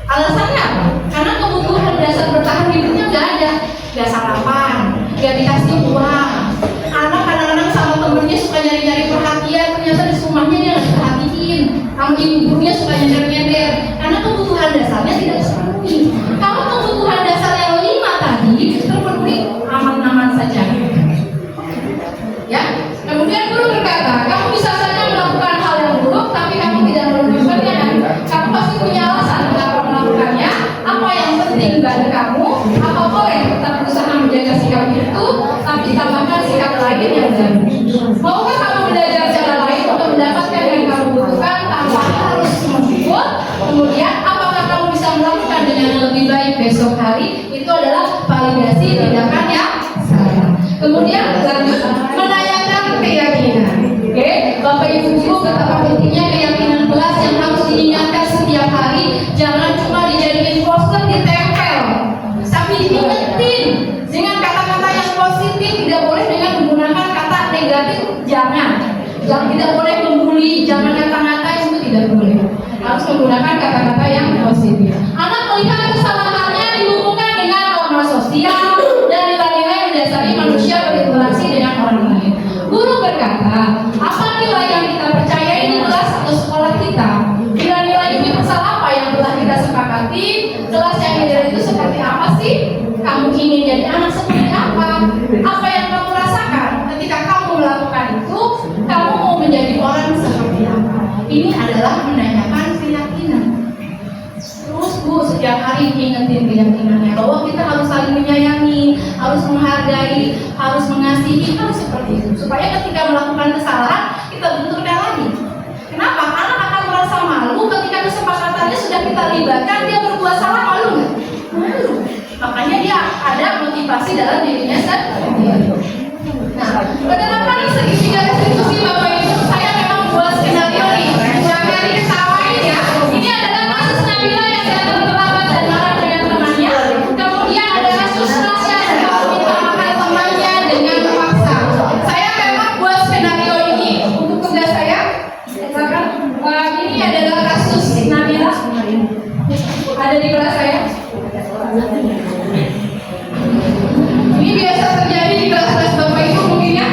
Alasannya apa? Karena kebutuhan dasar bertahan hidupnya nggak ada, nggak sarapan, nggak dikasih uang. Anak kadang-kadang sama temennya suka nyari-nyari perhatian, ternyata di rumahnya dia nggak diperhatiin. Sama ibu gurunya suka nyender-nyender, karena kebutuhan dasarnya tidak terpenuhi. Kalau kebutuhan dasar yang 5 tadi terpenuhi, aman-aman saja. Ya, kemudian guru berkata, kamu bisa saja melakukan hal yang buruk, tapi kamu tidak melakukannya. Kamu pasti punya alasan mengapa melakukannya. Apa yang penting bagi kamu? Apa boleh tetap berusaha menjaga sikap itu, tapi tambahkan sikap lain yang baru. Maukah kamu belajar cara lain untuk mendapatkan yang kamu butuhkan tanpa harus mengikut? Kemudian, apakah kamu bisa melakukan dengan yang lebih baik besok hari? Itu adalah validasi tindakan yang salah. Kemudian lanjut menanyakan keyakinan. Oke, Bapak Ibu Guru, betapa pentingnya keyakinan kelas yang harus diingatkan setiap hari. Jangan cuma dijadiin poster ditempel, tapi diingetin dengan kata-kata yang positif. Tidak boleh dengan menggunakan kata negatif. Jangan tidak boleh membuli, jangan ngata-ngata, itu tidak boleh. Harus menggunakan kata-kata yang positif. Anak melihat kesalahannya dihubungkan dengan norma sosial dan nilai-nilai mendasari manusia berinteraksi dengan orang lain. Guru berkata, apa nilai yang kita percayai di kelas atau sekolah kita? Nilai-nilai universal apa yang telah kita sepakati? Kelas yang ideal itu seperti apa sih? Kamu ingin jadi anak seperti apa? Apa yang kamu rasakan ketika kamu melakukan itu? Kamu mau menjadi orang seperti apa? Ini adalah menanyakan keyakinan. Terus Bu, setiap hari ingetin keyakinannya bahwa kita harus saling menyayangi, harus menghargai, harus mengasihi, harus seperti itu. Supaya ketika melakukan kesalahan, kita benturkan lagi. Kenapa? Anak akan merasa malu ketika kesepakatannya sudah kita libatkan, dia berbuat salah, malu nggak? Malu. Makanya dia ada motivasi dalam dirinya sendiri. Nah, penerapan segitiga restitusi Bapak Ibu, saya memang buat skenario nih. Jangan diketawain ya. Ini adalah kasus Nabila yang datang terlambat dan marah dengan temannya. Kemudian ada kasus Rasya yang meminta makan temannya dengan paksa. Saya memang buat skenario ini untuk tugas saya. Ini adalah kasus Nabila. Ada di kelas saya. Ini biasa terjadi di kelas-kelas Bapak Ibu mungkin ya.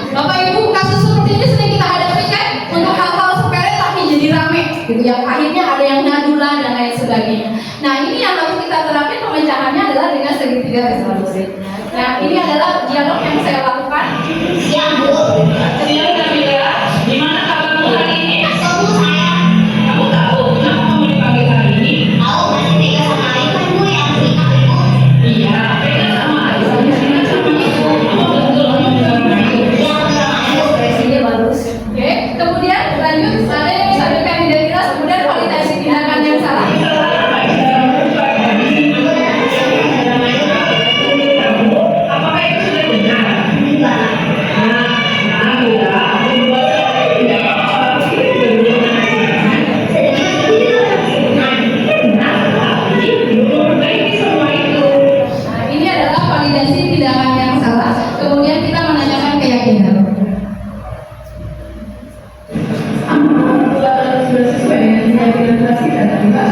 Bapak Ibu, kasus seperti ini sering kita hadapi kan, untuk hal-hal sepele tapi jadi rame gitu ya. Akhirnya ada yang ngadulan dan lain sebagainya. Nah, ini yang harus kita terapin pemecahannya adalah dengan segitiga restitusi. Nah, ini adalah dialog yang saya lakukan. Ya, Bu. Senior Nabila, gimana kabarmu hari ini? Kamu saya. Kamu tahu kenapa kamu dipanggil hari ini? Tahu masih tega sama Ayu kan Bu yang cerita Ibu. Iya, beda sama Aisyah, beda sama Ibu. Kamu betul sama Ibu. Iya, betul sama Ayu. Ekspresinya bagus. Oke, kemudian lanjut ada yang disampaikan tidak jelas, kemudian validasi tindakan yang salah. Apakah itu sudah benar? Nah, ini adalah validasi tindakan yang salah. Kemudian kita menanyakan keyakinan. Sudah sesuai dengan keyakinan kelas kita tadi Pak.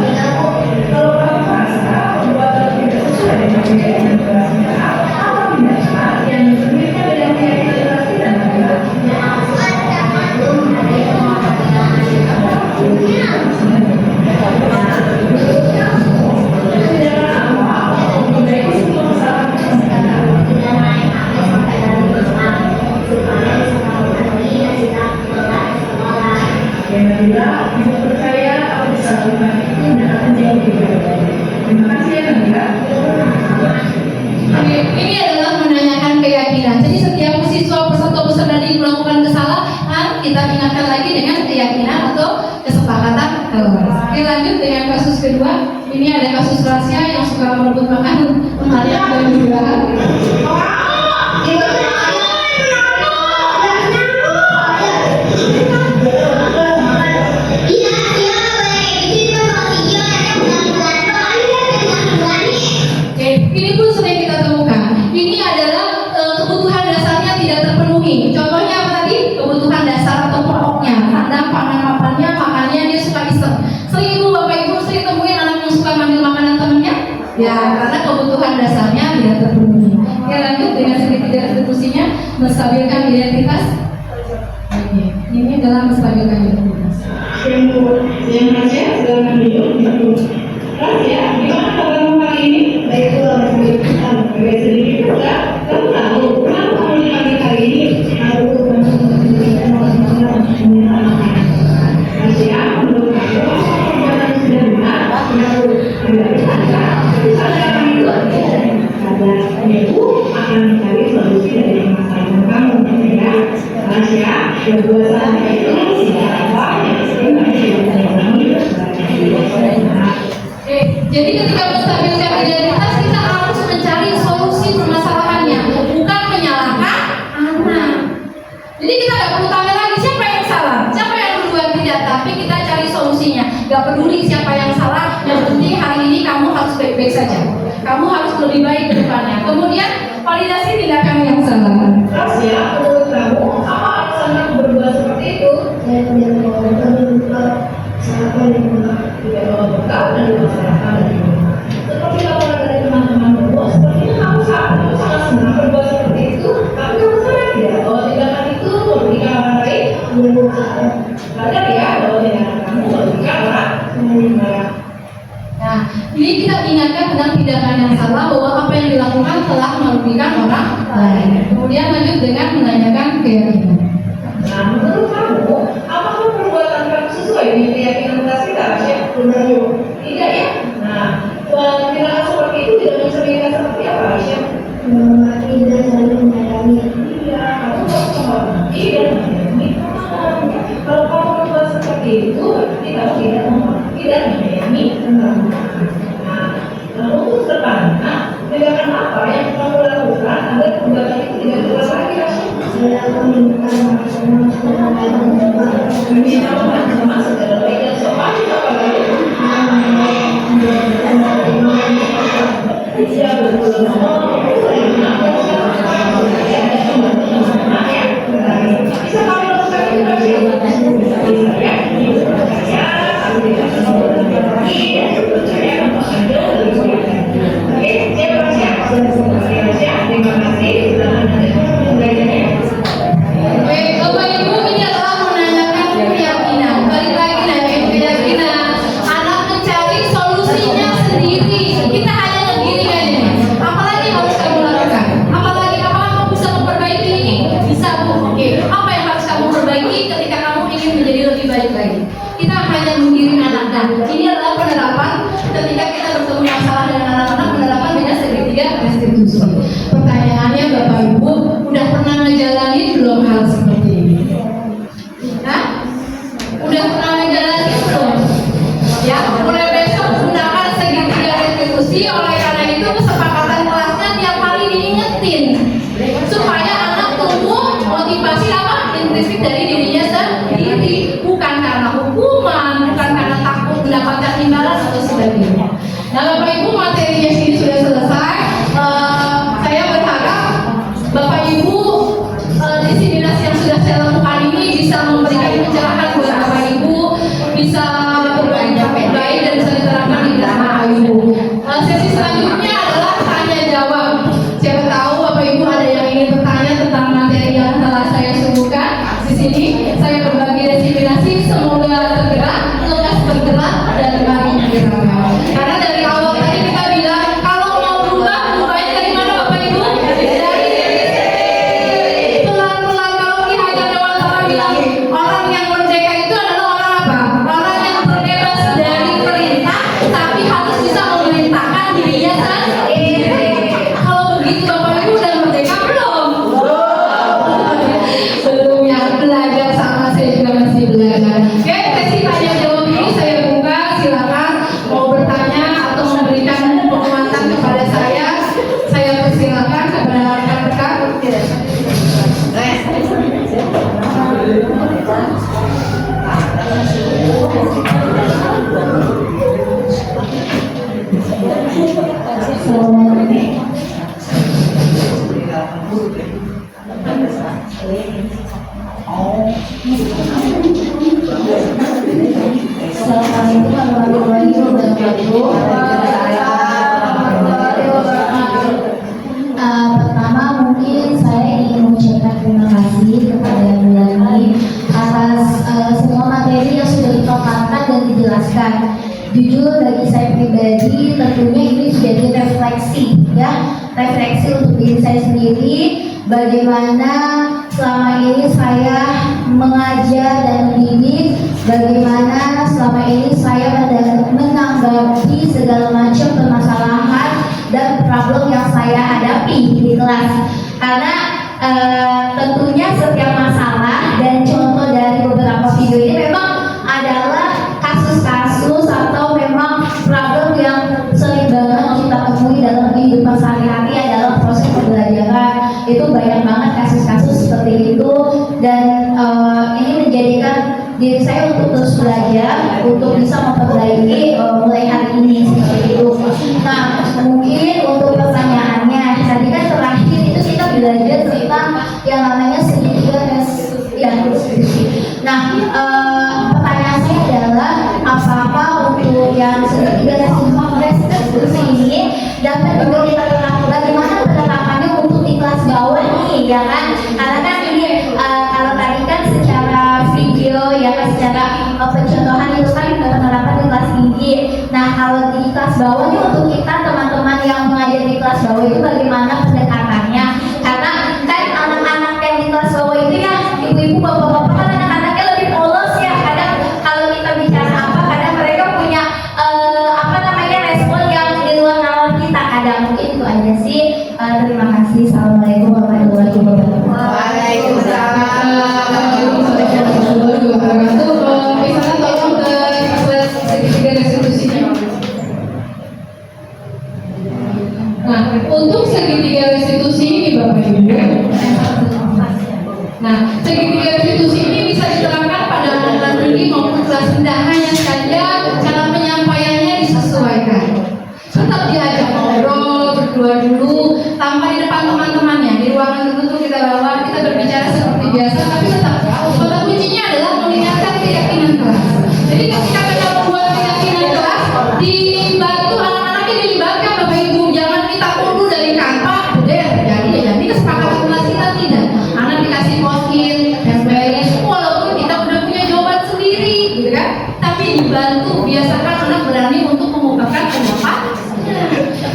Kalau kamu merasa pembuatan tidak sesuai dengan keyakinan kelas kita, apa tindakan yang berbeda dengan keyakinan kelas kita tadi Pak? Yang Nabila, Ibu percaya apa bisa lakukan itu dan akan jauh lebih baik. Terima kasih ya Nabila. Ini adalah menanyakan keyakinan. Jadi setiap siswa peserta peserta didik melakukan kesalahan, kita ingatkan lagi dengan keyakinan atau kesepakatan kelas. Oke, lanjut dengan kasus kedua. Ini ada kasus Rasya yang suka merebut makan temannya dan juga. Ya, karena kebutuhan dasarnya tidak terpenuhi. Oke, lanjut dengan segitiga restitusinya, menstabilkan identitas. Oke, ini adalah menstabilkan identitas. Yang rahasia silakan duduk. Rahasia, gimana kabarmu hari ini? Baik, Agak sedikit enggak? Kamu tahu kenapa kamu di pagi hari ini? Rahasia, menurut kamu perbuatan sudah benar? Tidak benar kan? Ada itu ada ibu akan mencari solusi dari masalah kamu, ya. Rahasia, berdua saja itu tidak apa yang Jadi ketika menstabilkan identitas kita harus mencari solusi permasalahannya, bukan menyalahkan anak. Jadi kita nggak perlu tanya lagi siapa yang salah, siapa yang berbuat tidak, tapi kita cari solusinya. Gak peduli siapa yang salah, yang penting hari ini kamu harus baik-baik saja. Kamu harus lebih baik ke depannya. Kemudian validasi tindakan yang salah. Rahasia, menurut kamu apa alasan kamu berbuat seperti itu? saya tidak mau berbuat siapa yang benar. Tidak bawa bekal dan dimasalahkan dari rumah. Seperti laporan dari teman-teman kamu, sepertinya kamu sangat senang berbuat seperti itu, tapi kamu sadar tidak bahwa tindakan itu merugikan orang lain? Dia bukan Sadar ya bahwa tindakan kamu merugikan orang lain. Nah, ini kita ingatkan tentang tindakan yang salah bahwa apa yang dilakukan telah merugikan orang lain. Kemudian lanjut dengan menanyakan keyakinan. Nah, menurut kamu, apakah perbuatan kamu sesuai dengan keyakinan kita, Rahasia? Tidak ya? Nah, tindakan seperti itu tidak mencerminkan seperti apa, Rahasia? menghormati dan saling menyayangi. Iya, kamu harus menghormati dan menyayangi teman. Kalau kamu berbuat seperti itu, berarti kamu tidak menghormati dan menyayangi teman. Nah, untuk depannya, tindakan apa yang kamu lakukan agar perbuatan itu tidak terulang lagi, Rahasia? Saya akan meminta maaf sama seorang Meminta maaf sama saudara baik dan sopan apa lagi? Iya, betul. Bisa kami lakukan itu, Rahasia? Bisa ya? Saya aku tidak lagi dan percaya untuk Anda lebih baik. Oke, siap Rahasia? Rahasia, terima kasih. Silakan Anda belajarnya. Baik, Bapak Ibu, ini adalah menanyakan keyakinan. Balik lagi nanya keyakinan. Anak mencari solusinya sendiri. Kita hanya ngegiring aja. Apalagi harus kamu lakukan? Apalagi apakah kamu bisa memperbaiki ini? Bisa, Bu. Oke. Apa yang harus kamu perbaiki ketika kamu ingin menjadi lebih baik lagi? Kita hanya menggiring anak-anak. Ini adalah penerapan ketika kita bertemu masalah dengan anak-anak, penerapan dengan segitiga restitusi. Pertanyaannya, Bapak Ibu, udah pernah ngejalanin belum hal seperti ini? Hah? Udah pernah ngejalanin belum? Ya, mulai besok gunakan segitiga restitusi. Oleh karena itu kesepakatan kelasnya tiap hari diingetin supaya anak tumbuh motivasi apa? Intrinsik dari dirinya sendiri, bukan karena hukuman, bukan karena takut mendapatkan imbalan atau sebagainya. Nah, Bapak Ibu, materinya sini sudah selesai. Saya berharap Bapak Ibu disiplinasi yang sudah saya lakukan ini bisa memberikan pencerahan buat Bapak Ibu, bisa berbagi baik dan bisa diterapkan di dalam Bapak Ibu. Sesi selanjutnya adalah tanya jawab. Siapa tahu Bapak Ibu ada yang ingin bertanya tentang materi yang telah saya suguhkan di sini. Saya berbagi disiplinasi, semoga tergerak, lekas bergerak dan mari bergerak. Karena dari awal tadi kita bilang kalau mau berubah, berubahnya dari mana Bapak Ibu? Dari pelan-pelan. Kalau Ki Hajar Dewantara bilang orang yang merdeka itu adalah orang apa? Orang yang terbebas dari perintah, tapi harus bisa memerintahkan dirinya sendiri. Kalau begitu Bapak Ibu udah merdeka belum? Belum ya, belajar sama saya juga masih belajar. Oke, sesi tanya jawab ini saya buka, silakan mau bertanya atau memberikan penguatan kepada saya persilakan kepada rekan-rekan. Assalamualaikum warahmatullahi wabarakatuh. jujur bagi saya pribadi tentunya ini sudah jadi refleksi ya, refleksi untuk diri saya sendiri, bagaimana selama ini saya mengajar dan mendidik, bagaimana selama ini saya menanggapi segala macam permasalahan dan problem yang saya hadapi di kelas. Karena tentunya setiap masalah dan contoh dari beberapa video ini memang adalah kasus-kasus atau memang problem yang sering banget kita temui dalam kehidupan sehari-hari adalah proses pembelajaran. Itu banyak banget kasus-kasus seperti itu, dan ini menjadikan diri saya untuk terus belajar untuk bisa memperbaiki mulai hari ini seperti itu. Nah, mungkin untuk pertanyaannya tadi kan terakhir itu kita belajar tentang yang namanya segitiga restitusi. Nah, pertanyaan saya adalah apakah untuk yang segitiga restitusi ini dapat juga kita terapkan? Bagaimana penerapannya untuk di kelas bawah nih, ya kan? Karena kan ini kalau tadi kan secara video ya kan, secara pencontohan itu kan kita penerapan di kelas tinggi. Nah, kalau di kelas bawah ini untuk kita teman-teman yang mengajar di kelas bawah itu bagaimana pendekatannya? Karena kan anak-anak yang di kelas bawah itu ya, ibu-ibu, bapak-bapak kan anak-anaknya lebih polos ya. Kadang kalau kita bicara apa, kadang mereka punya respon yang di luar nalar kita. Kadang mungkin itu aja sih. Terima kasih. Assalamualaikum warahmatullahi wabarakatuh. Misalnya tolong ke kelas segitiga restitusinya. Nah, untuk segitiga restitusi ini Bapak Ibu. Nah, segitiga restitusi ini bisa diterapkan pada anak tinggi maupun kelas rendah, hanya saja cara penyampaiannya disesuaikan. Tetap diajak ngobrol berdua dulu tanpa di depan teman-temannya, di ruangan tertentu kita bawa, kita berbicara seperti biasa, tapi tetap kata kuncinya adalah meningkatkan keyakinan kelas. Jadi ketika kita membuat keyakinan kelas, dibantu anak-anaknya dilibatkan Bapak Ibu, jangan kita urus dari kantor, jadi kesepakatan kelas kita tidak. Anak dikasih post-it, tempelin, walaupun kita udah punya jawaban sendiri, gitu kan? Tapi dibantu, biasakan anak berani untuk mengungkapkan pendapat,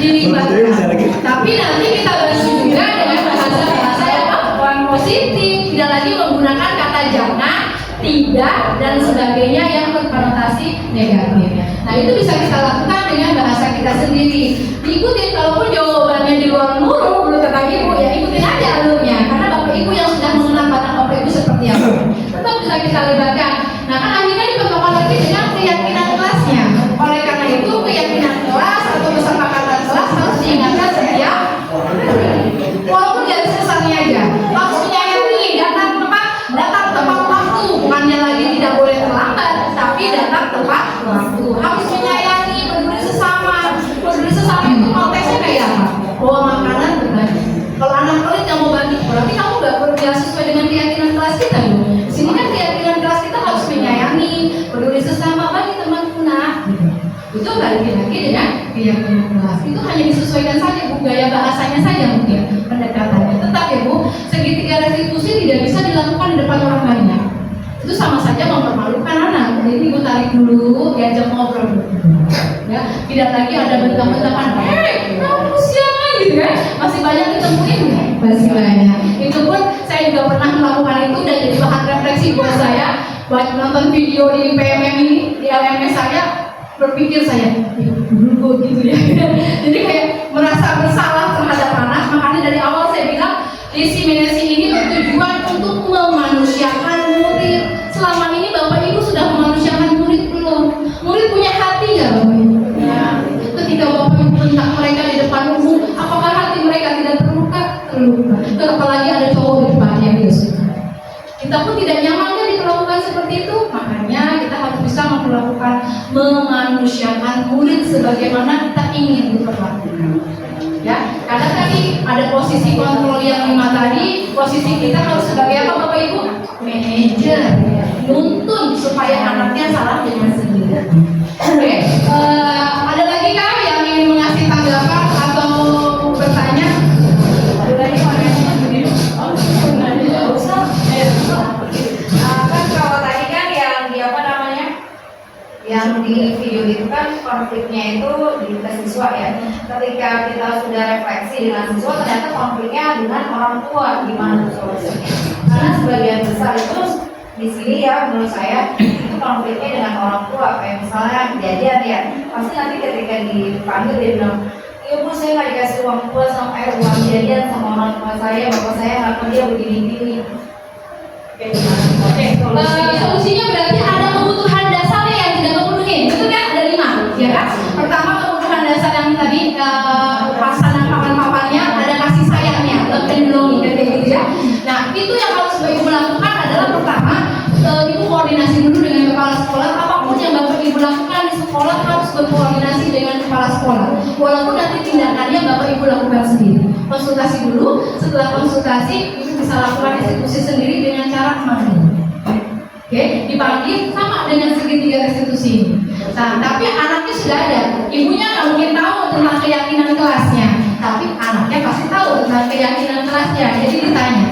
dilibatkan. Tapi nanti kita bantu juga dengan bahasa-bahasa yang positif, tidak lagi menggunakan kata jangan, tidak, dan sebagainya yang berkonotasi negatif. Nah, itu bisa kita lakukan dengan bahasa kita sendiri. Ikutin, kalaupun jawabannya di luar nurul menurut kata ibu, ya ikutin aja alurnya, karena bapak ibu yang sudah mengenal bapak ibu seperti apa. Tetap bisa kita libatkan. Nah, kan akhirnya dipertemukan lagi dengan keyakinan kelasnya. Oleh karena itu, keyakinan kelas atau kesepakatan kelas harus diingatkan setiap walaupun dari sesarnya aja. Maksudnya ini datang tepat waktu, bukannya lagi tidak boleh terlambat, tapi datang tepat waktu. Harus menyayangi, peduli sesama. Peduli sesama itu konteksnya kayak apa? Bawa makanan berbagi. Kalau anak pelit yang mau bagi, berarti kamu nggak berbiasa sesuai dengan keyakinan kelas kita loh. Sini kan keyakinan kelas kita harus menyayangi, peduli sesama, bagi teman punah. Itu balik lagi dengan keyakinan kelas. Itu hanya disesuaikan saja Bu, gaya bahasanya saja mungkin pendekatannya. Tetap ya Bu, segitiga restitusi tidak bisa dilakukan di depan orang banyak. Itu sama saja mempermalukan anak. Jadi Ibu tarik dulu, diajak ngobrol dulu. Ya, tidak lagi ada bentak-bentakan, kamu siapa gitu kan? Masih banyak ditemuin nggak? Masih banyak. Itu pun saya juga pernah melakukan itu dan jadi bahan refleksi buat saya. Buat nonton video di PMM ini, di LMS saya, berpikir saya, dulu gitu ya. Jadi kayak merasa bersalah terhadap anak. Makanya dari awal saya bilang, diseminasi ini bertujuan untuk memanusiakan murid. Selama ini Bapak Ibu sudah memanusiakan murid belum? Murid punya hati ya Bapak Ibu? Ya. Ketika Bapak Ibu bentak mereka di depan umum, apakah hati mereka tidak terluka? Terluka. Apalagi ada cowok di depannya gitu. Kita pun tidak nyaman kan diperlakukan seperti itu. Makanya kita harus bisa memperlakukan, memanusiakan murid sebagaimana kita ingin diperlakukan. Ya, karena tadi ada posisi kontrol yang 5 tadi, posisi kita harus sebagai apa Bapak Ibu? Manajer, nuntun supaya anaknya salah dengan sendiri. Oke, ada lagi kah yang ingin mengasih tanggapan atau bertanya? Ada lagi kan kalau tadi kan yang di apa namanya, yang di video itu kan konfliknya itu di siswa ya. Ketika kita sudah refleksi dengan siswa, ternyata konfliknya dengan orang tua, gimana solusinya? Karena sebagian besar itu di sini ya, menurut saya itu konfliknya dengan orang tua. Kayak misalnya kejadian ya, pasti nanti ketika dipanggil dia bilang, "Ya bu, saya nggak dikasih uang kuliah sama uang jajan sama orang tua saya, bapak saya nggak dia begini-begini." Oke, Solusinya berarti ada kebutuhan dasar yang tidak terpenuhi, betul kan? Ada 5, ya kan? Pertama kebutuhan dasar yang tadi pasangan papan-papannya, ada kasih sayangnya, love and belonging kayak gitu ya. Nah itu yang harus ibu lakukan adalah pertama, ibu koordinasi dulu dengan kepala sekolah. Apapun yang bapak ibu lakukan di sekolah harus berkoordinasi dengan kepala sekolah. Walaupun nanti tindakannya bapak ibu lakukan sendiri. Konsultasi dulu, setelah konsultasi ibu bisa lakukan eksekusi sendiri dengan cara memanggil. Oke, dipanggil sama dengan segitiga restitusi ini. Nah, tapi anaknya sudah ada, ibunya nggak mungkin tahu tentang keyakinan kelasnya, tapi anaknya pasti tahu tentang keyakinan kelasnya. Jadi ditanya.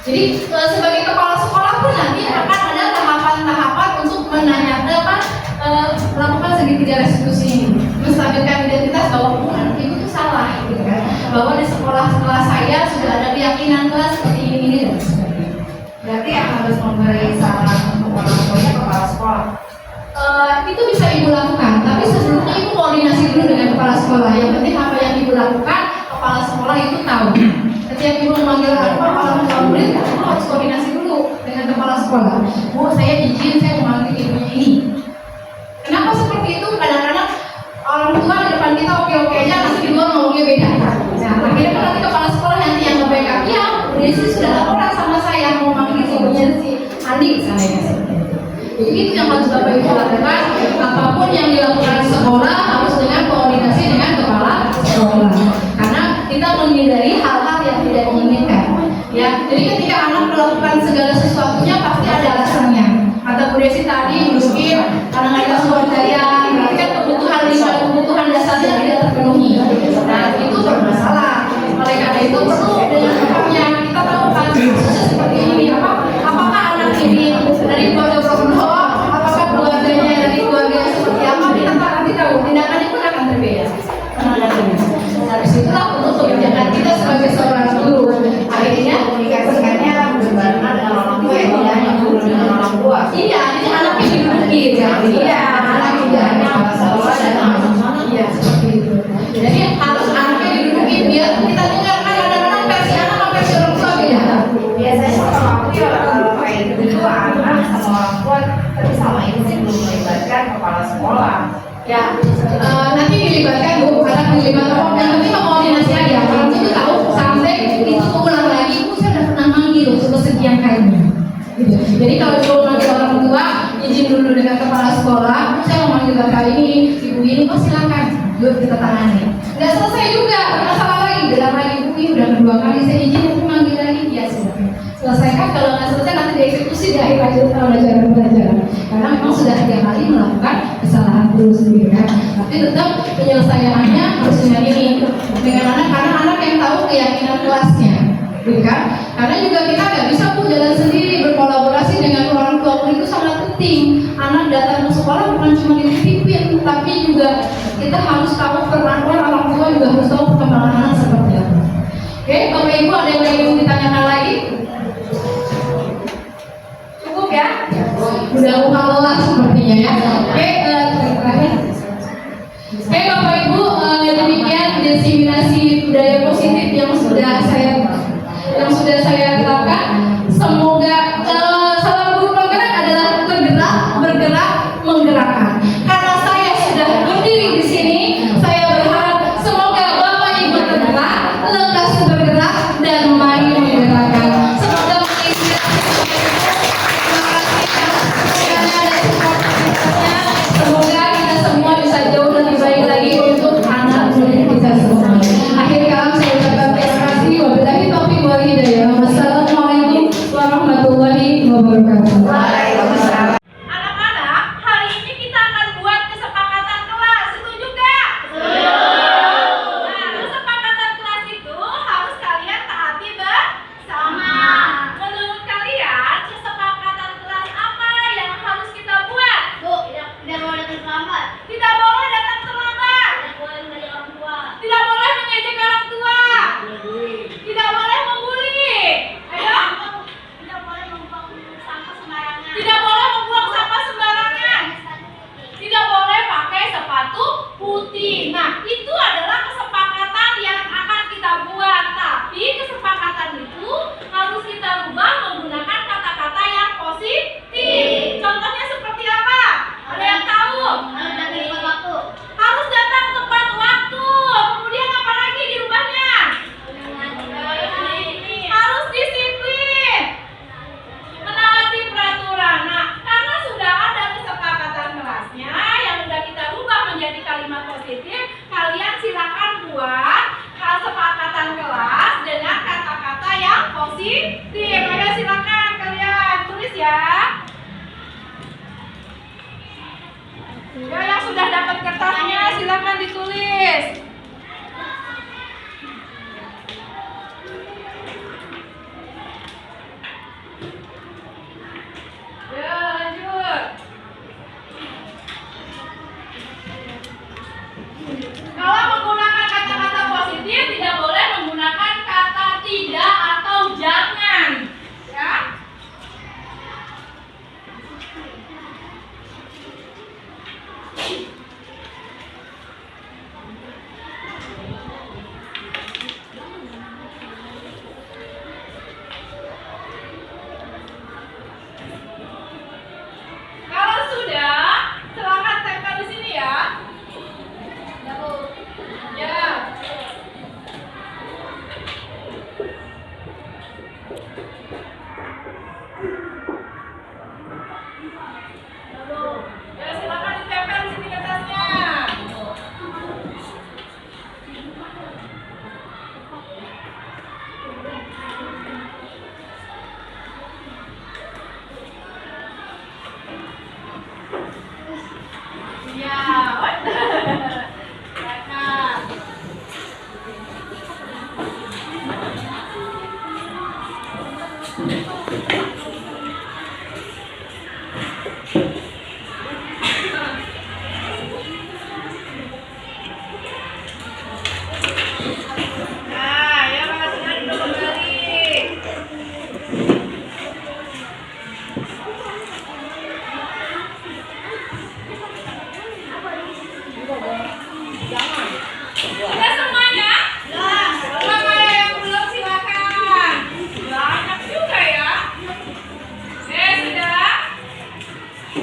Jadi sebagai kepala sekolah pun nanti akan ada tahapan-tahapan untuk menanyakan melakukan segitiga restitusi ini, menstabilkan identitas bahwa anak ibu itu salah, gitu kan? Bahwa di sekolah saya sudah ada keyakinan kelas seperti ini dan sebagainya. berarti yang harus memberi saran untuk orang tuanya kepala sekolah. Itu bisa ibu lakukan, tapi sebelumnya ibu koordinasi dulu dengan kepala sekolah. Yang penting apa yang ibu lakukan, kepala sekolah itu tahu. Setiap ibu memanggil kepala murid, ibu harus koordinasi dulu dengan kepala sekolah. Bu, saya izin saya memanggil ibunya ini. Kenapa seperti itu? Kadang-kadang orang tua di depan kita oke-oke aja, nanti di luar ngomongnya beda. Nah, akhirnya kan nanti kepala sekolah nanti yang nge-backup, ya, udah sih sudah laporan sama saya mau manggil ibunya si Andi misalnya. Jadi itu yang harus bapak ibu lakukan. Apapun yang dilakukan di sekolah harus dengan koordinasi dengan kepala sekolah. Karena kita menghindari hal-hal yang tidak menginginkan. Ya, jadi ketika anak melakukan segala sesuatunya pasti ada alasannya. Kata Bu Desi tadi mungkin karena nggak ada sumber daya, berarti kan kebutuhan dasarnya tidak terpenuhi. Nah itu bermasalah. Oleh karena itu perlu dengan haknya kita tahu kan seperti ini apakah anak ini dari keluarga berdoa, apakah keluarganya dari keluarga yang seperti apa, kita nanti tahu tindakannya pun akan berbeda. Nah disitulah untuk kebijakan kita sebagai seorang guru. Akhirnya Komunikasikannya berbarengan dengan orang tua ya, tidak hanya guru dengan orang tua. iya, ini anaknya diduduki ya. Iya, anak tidak hanya sekolah dan anak. Iya, seperti itu. Jadi harus anaknya diduduki biar kita dengar kan kadang-kadang versi anak sama versi orang tua beda. Biasanya kalau aku ya kayak gitu anak sama orang tua, tapi sama ini sih belum melibatkan kepala sekolah. Ya, nanti dilibatkan Bu, karena dilibatkan yang penting koordinasi aja. Orang itu tahu sampai itu keulang lagi, Bu saya udah pernah manggil untuk sekian kalinya. Gitu. Jadi kalau belum manggil orang tua, izin dulu dengan kepala sekolah, saya mau manggil kali ini, ibu ini, oh silakan, yuk kita tangani. Nggak selesai juga, masalah lagi, bilang lagi Bu ini udah kedua kali saya izin untuk manggil lagi, ya silakan. Selesaikan, kalau nggak selesai nanti dieksekusi di akhir pelajaran. Karena memang sudah 3 kali melakukan kesalahan guru sendiri kan. Tapi tetap penyelesaiannya harus dengan ini, dengan anak, karena anak yang tahu keyakinan kelasnya, gitu kan? Karena juga kita nggak bisa pun jalan sendiri, berkolaborasi dengan orang tua itu sangat penting. Anak datang ke sekolah bukan cuma dititipin, tapi juga kita harus tahu peran orang tua, juga harus tahu perkembangan anak seperti apa. Oke, Bapak Ibu ada yang ingin ditanyakan lagi? Cukup ya? Udah buka lelah sepertinya ya. Oke, terakhir. Oke Bapak Ibu, demikian diseminasi budaya positif yang sudah saya terapkan. Semoga salam guru penggerak adalah tergerak, bergerak, menggerakkan. Karena saya sudah berdiri di sini, saya berharap semoga Bapak Ibu tergerak, lekas bergerak dan mari menggerakkan. Semoga semoga kita semua bisa jauh lebih baik lagi untuk anak murid kita semua. Akhir kalam saya ucapkan terima kasih. Wabillahi taufiq wal hidayah. Wassalamualaikum warahmatullahi ikuti. Nah, itu adalah kesepakatan yang akan kita buat. Tapi kesepakatan itu harus kita rubah menggunakan kata-kata yang positif. Contohnya seperti apa? Ada yang tahu? Harus datang tepat waktu. Kemudian apa lagi dirubahnya? Harus disiplin. Menaati peraturan. Nah, karena sudah ada kesepakatan kelasnya yang sudah kita rubah menjadi kalimat positif, kalian silakan buat kesepakatan kelas dengan kata-kata yang positif. Ayo silakan kalian tulis ya. Ya, yang sudah dapat kertasnya silakan ditulis. Ya, lanjut. Kalau menggunakan kata-kata positif, tidak boleh menggunakan kata tidak atau jangan. Ya. Kalau sudah, silakan tempel di sini ya. Ya. Ya, silakan ditempel di sini kertasnya. Ya, silakan. Nah, ya makasih duduk kembali. Sudah semuanya? Belum ada yang belum, silakan. Banyak juga ya. Sudah.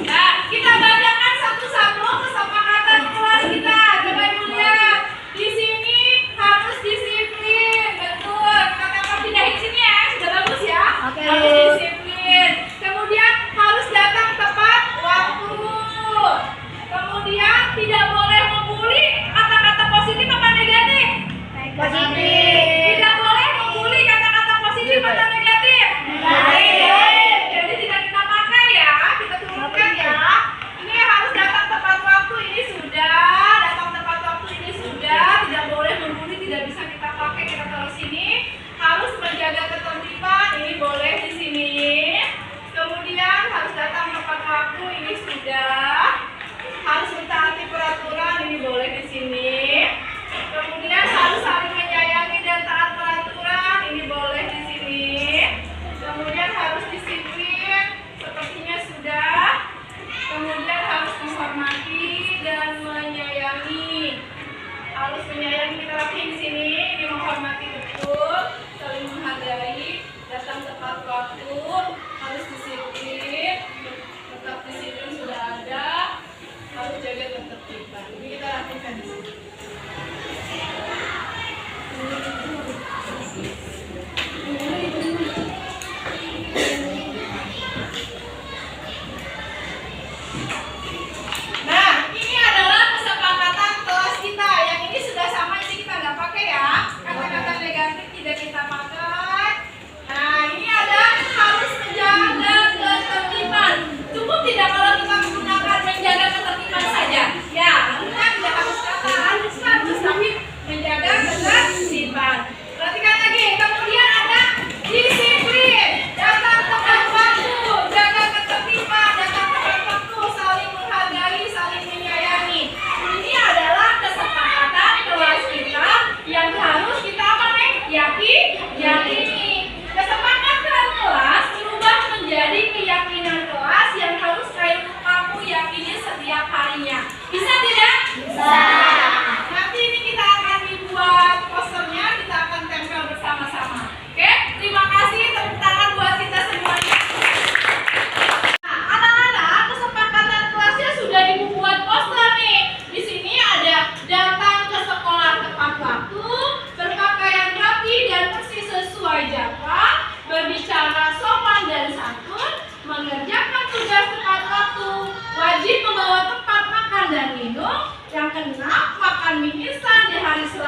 Nah, kita bacakan satu-satu kesepakatan kelas kita. Coba Ibu lihat. Di sini harus disiplin. Betul. Kata pindahin sini ya. Sudah bagus ya. Harus disiplin. Kemudian harus datang tepat waktu. Kemudian tidak boleh membuli. Kata-kata positif apa negatif? Positif. Tidak boleh membuli. Kata-kata positif atau negatif? Negatif. Jadi tidak kita pakai ya. Kita turunkan ya. Ini harus datang tepat waktu. Ini sudah. Datang tepat waktu ini sudah. Tidak boleh membuli. Tidak bisa kita pakai. Kita taruh sini. Harus menjaga ketertiban. Ini boleh di sini. Kemudian harus datang tepat waktu. Ini sudah. Harus mentaati peraturan. Ini boleh di sini. Kemudian harus saling menyayangi dan taat peraturan. Ini boleh di sini. Kemudian harus disiplin. Sepertinya sudah. Kemudian harus menghormati dan menyayangi. Harus menyayangi, kita rapiin di sini. Ini menghormati betul. Saling menghargai. Datang tepat waktu. Harus disiplin. Tetap disiplin sudah ada. Harus jaga ketertiban. Ini kita rapikan di sini. Nah, ini adalah kesepakatan kelas kita. Yang ini sudah sama, ini kita nggak pakai ya. Kata-kata negatif tidak kita pakai. Nah, ini ada harus menjaga ketertiban. Cukup tidak kalau kita menggunakan menjaga ketertiban saja? Ya, kita tidak harus kata harus, tapi menjaga ketertiban. Perhatikan lagi, kemudian ada disiplin, datang tepat waktu, jaga ketertiban, datang tepat waktu, saling menghargai, saling menyayangi. Ini adalah kesepakatan kelas kita yang harus kita apa nih? Yakini. Kesepakatan kelas berubah menjadi keyakinan kelas yang harus kamu yakini setiap harinya. Bisa tidak? Bisa.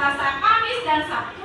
Selasa, Kamis, dan Sabtu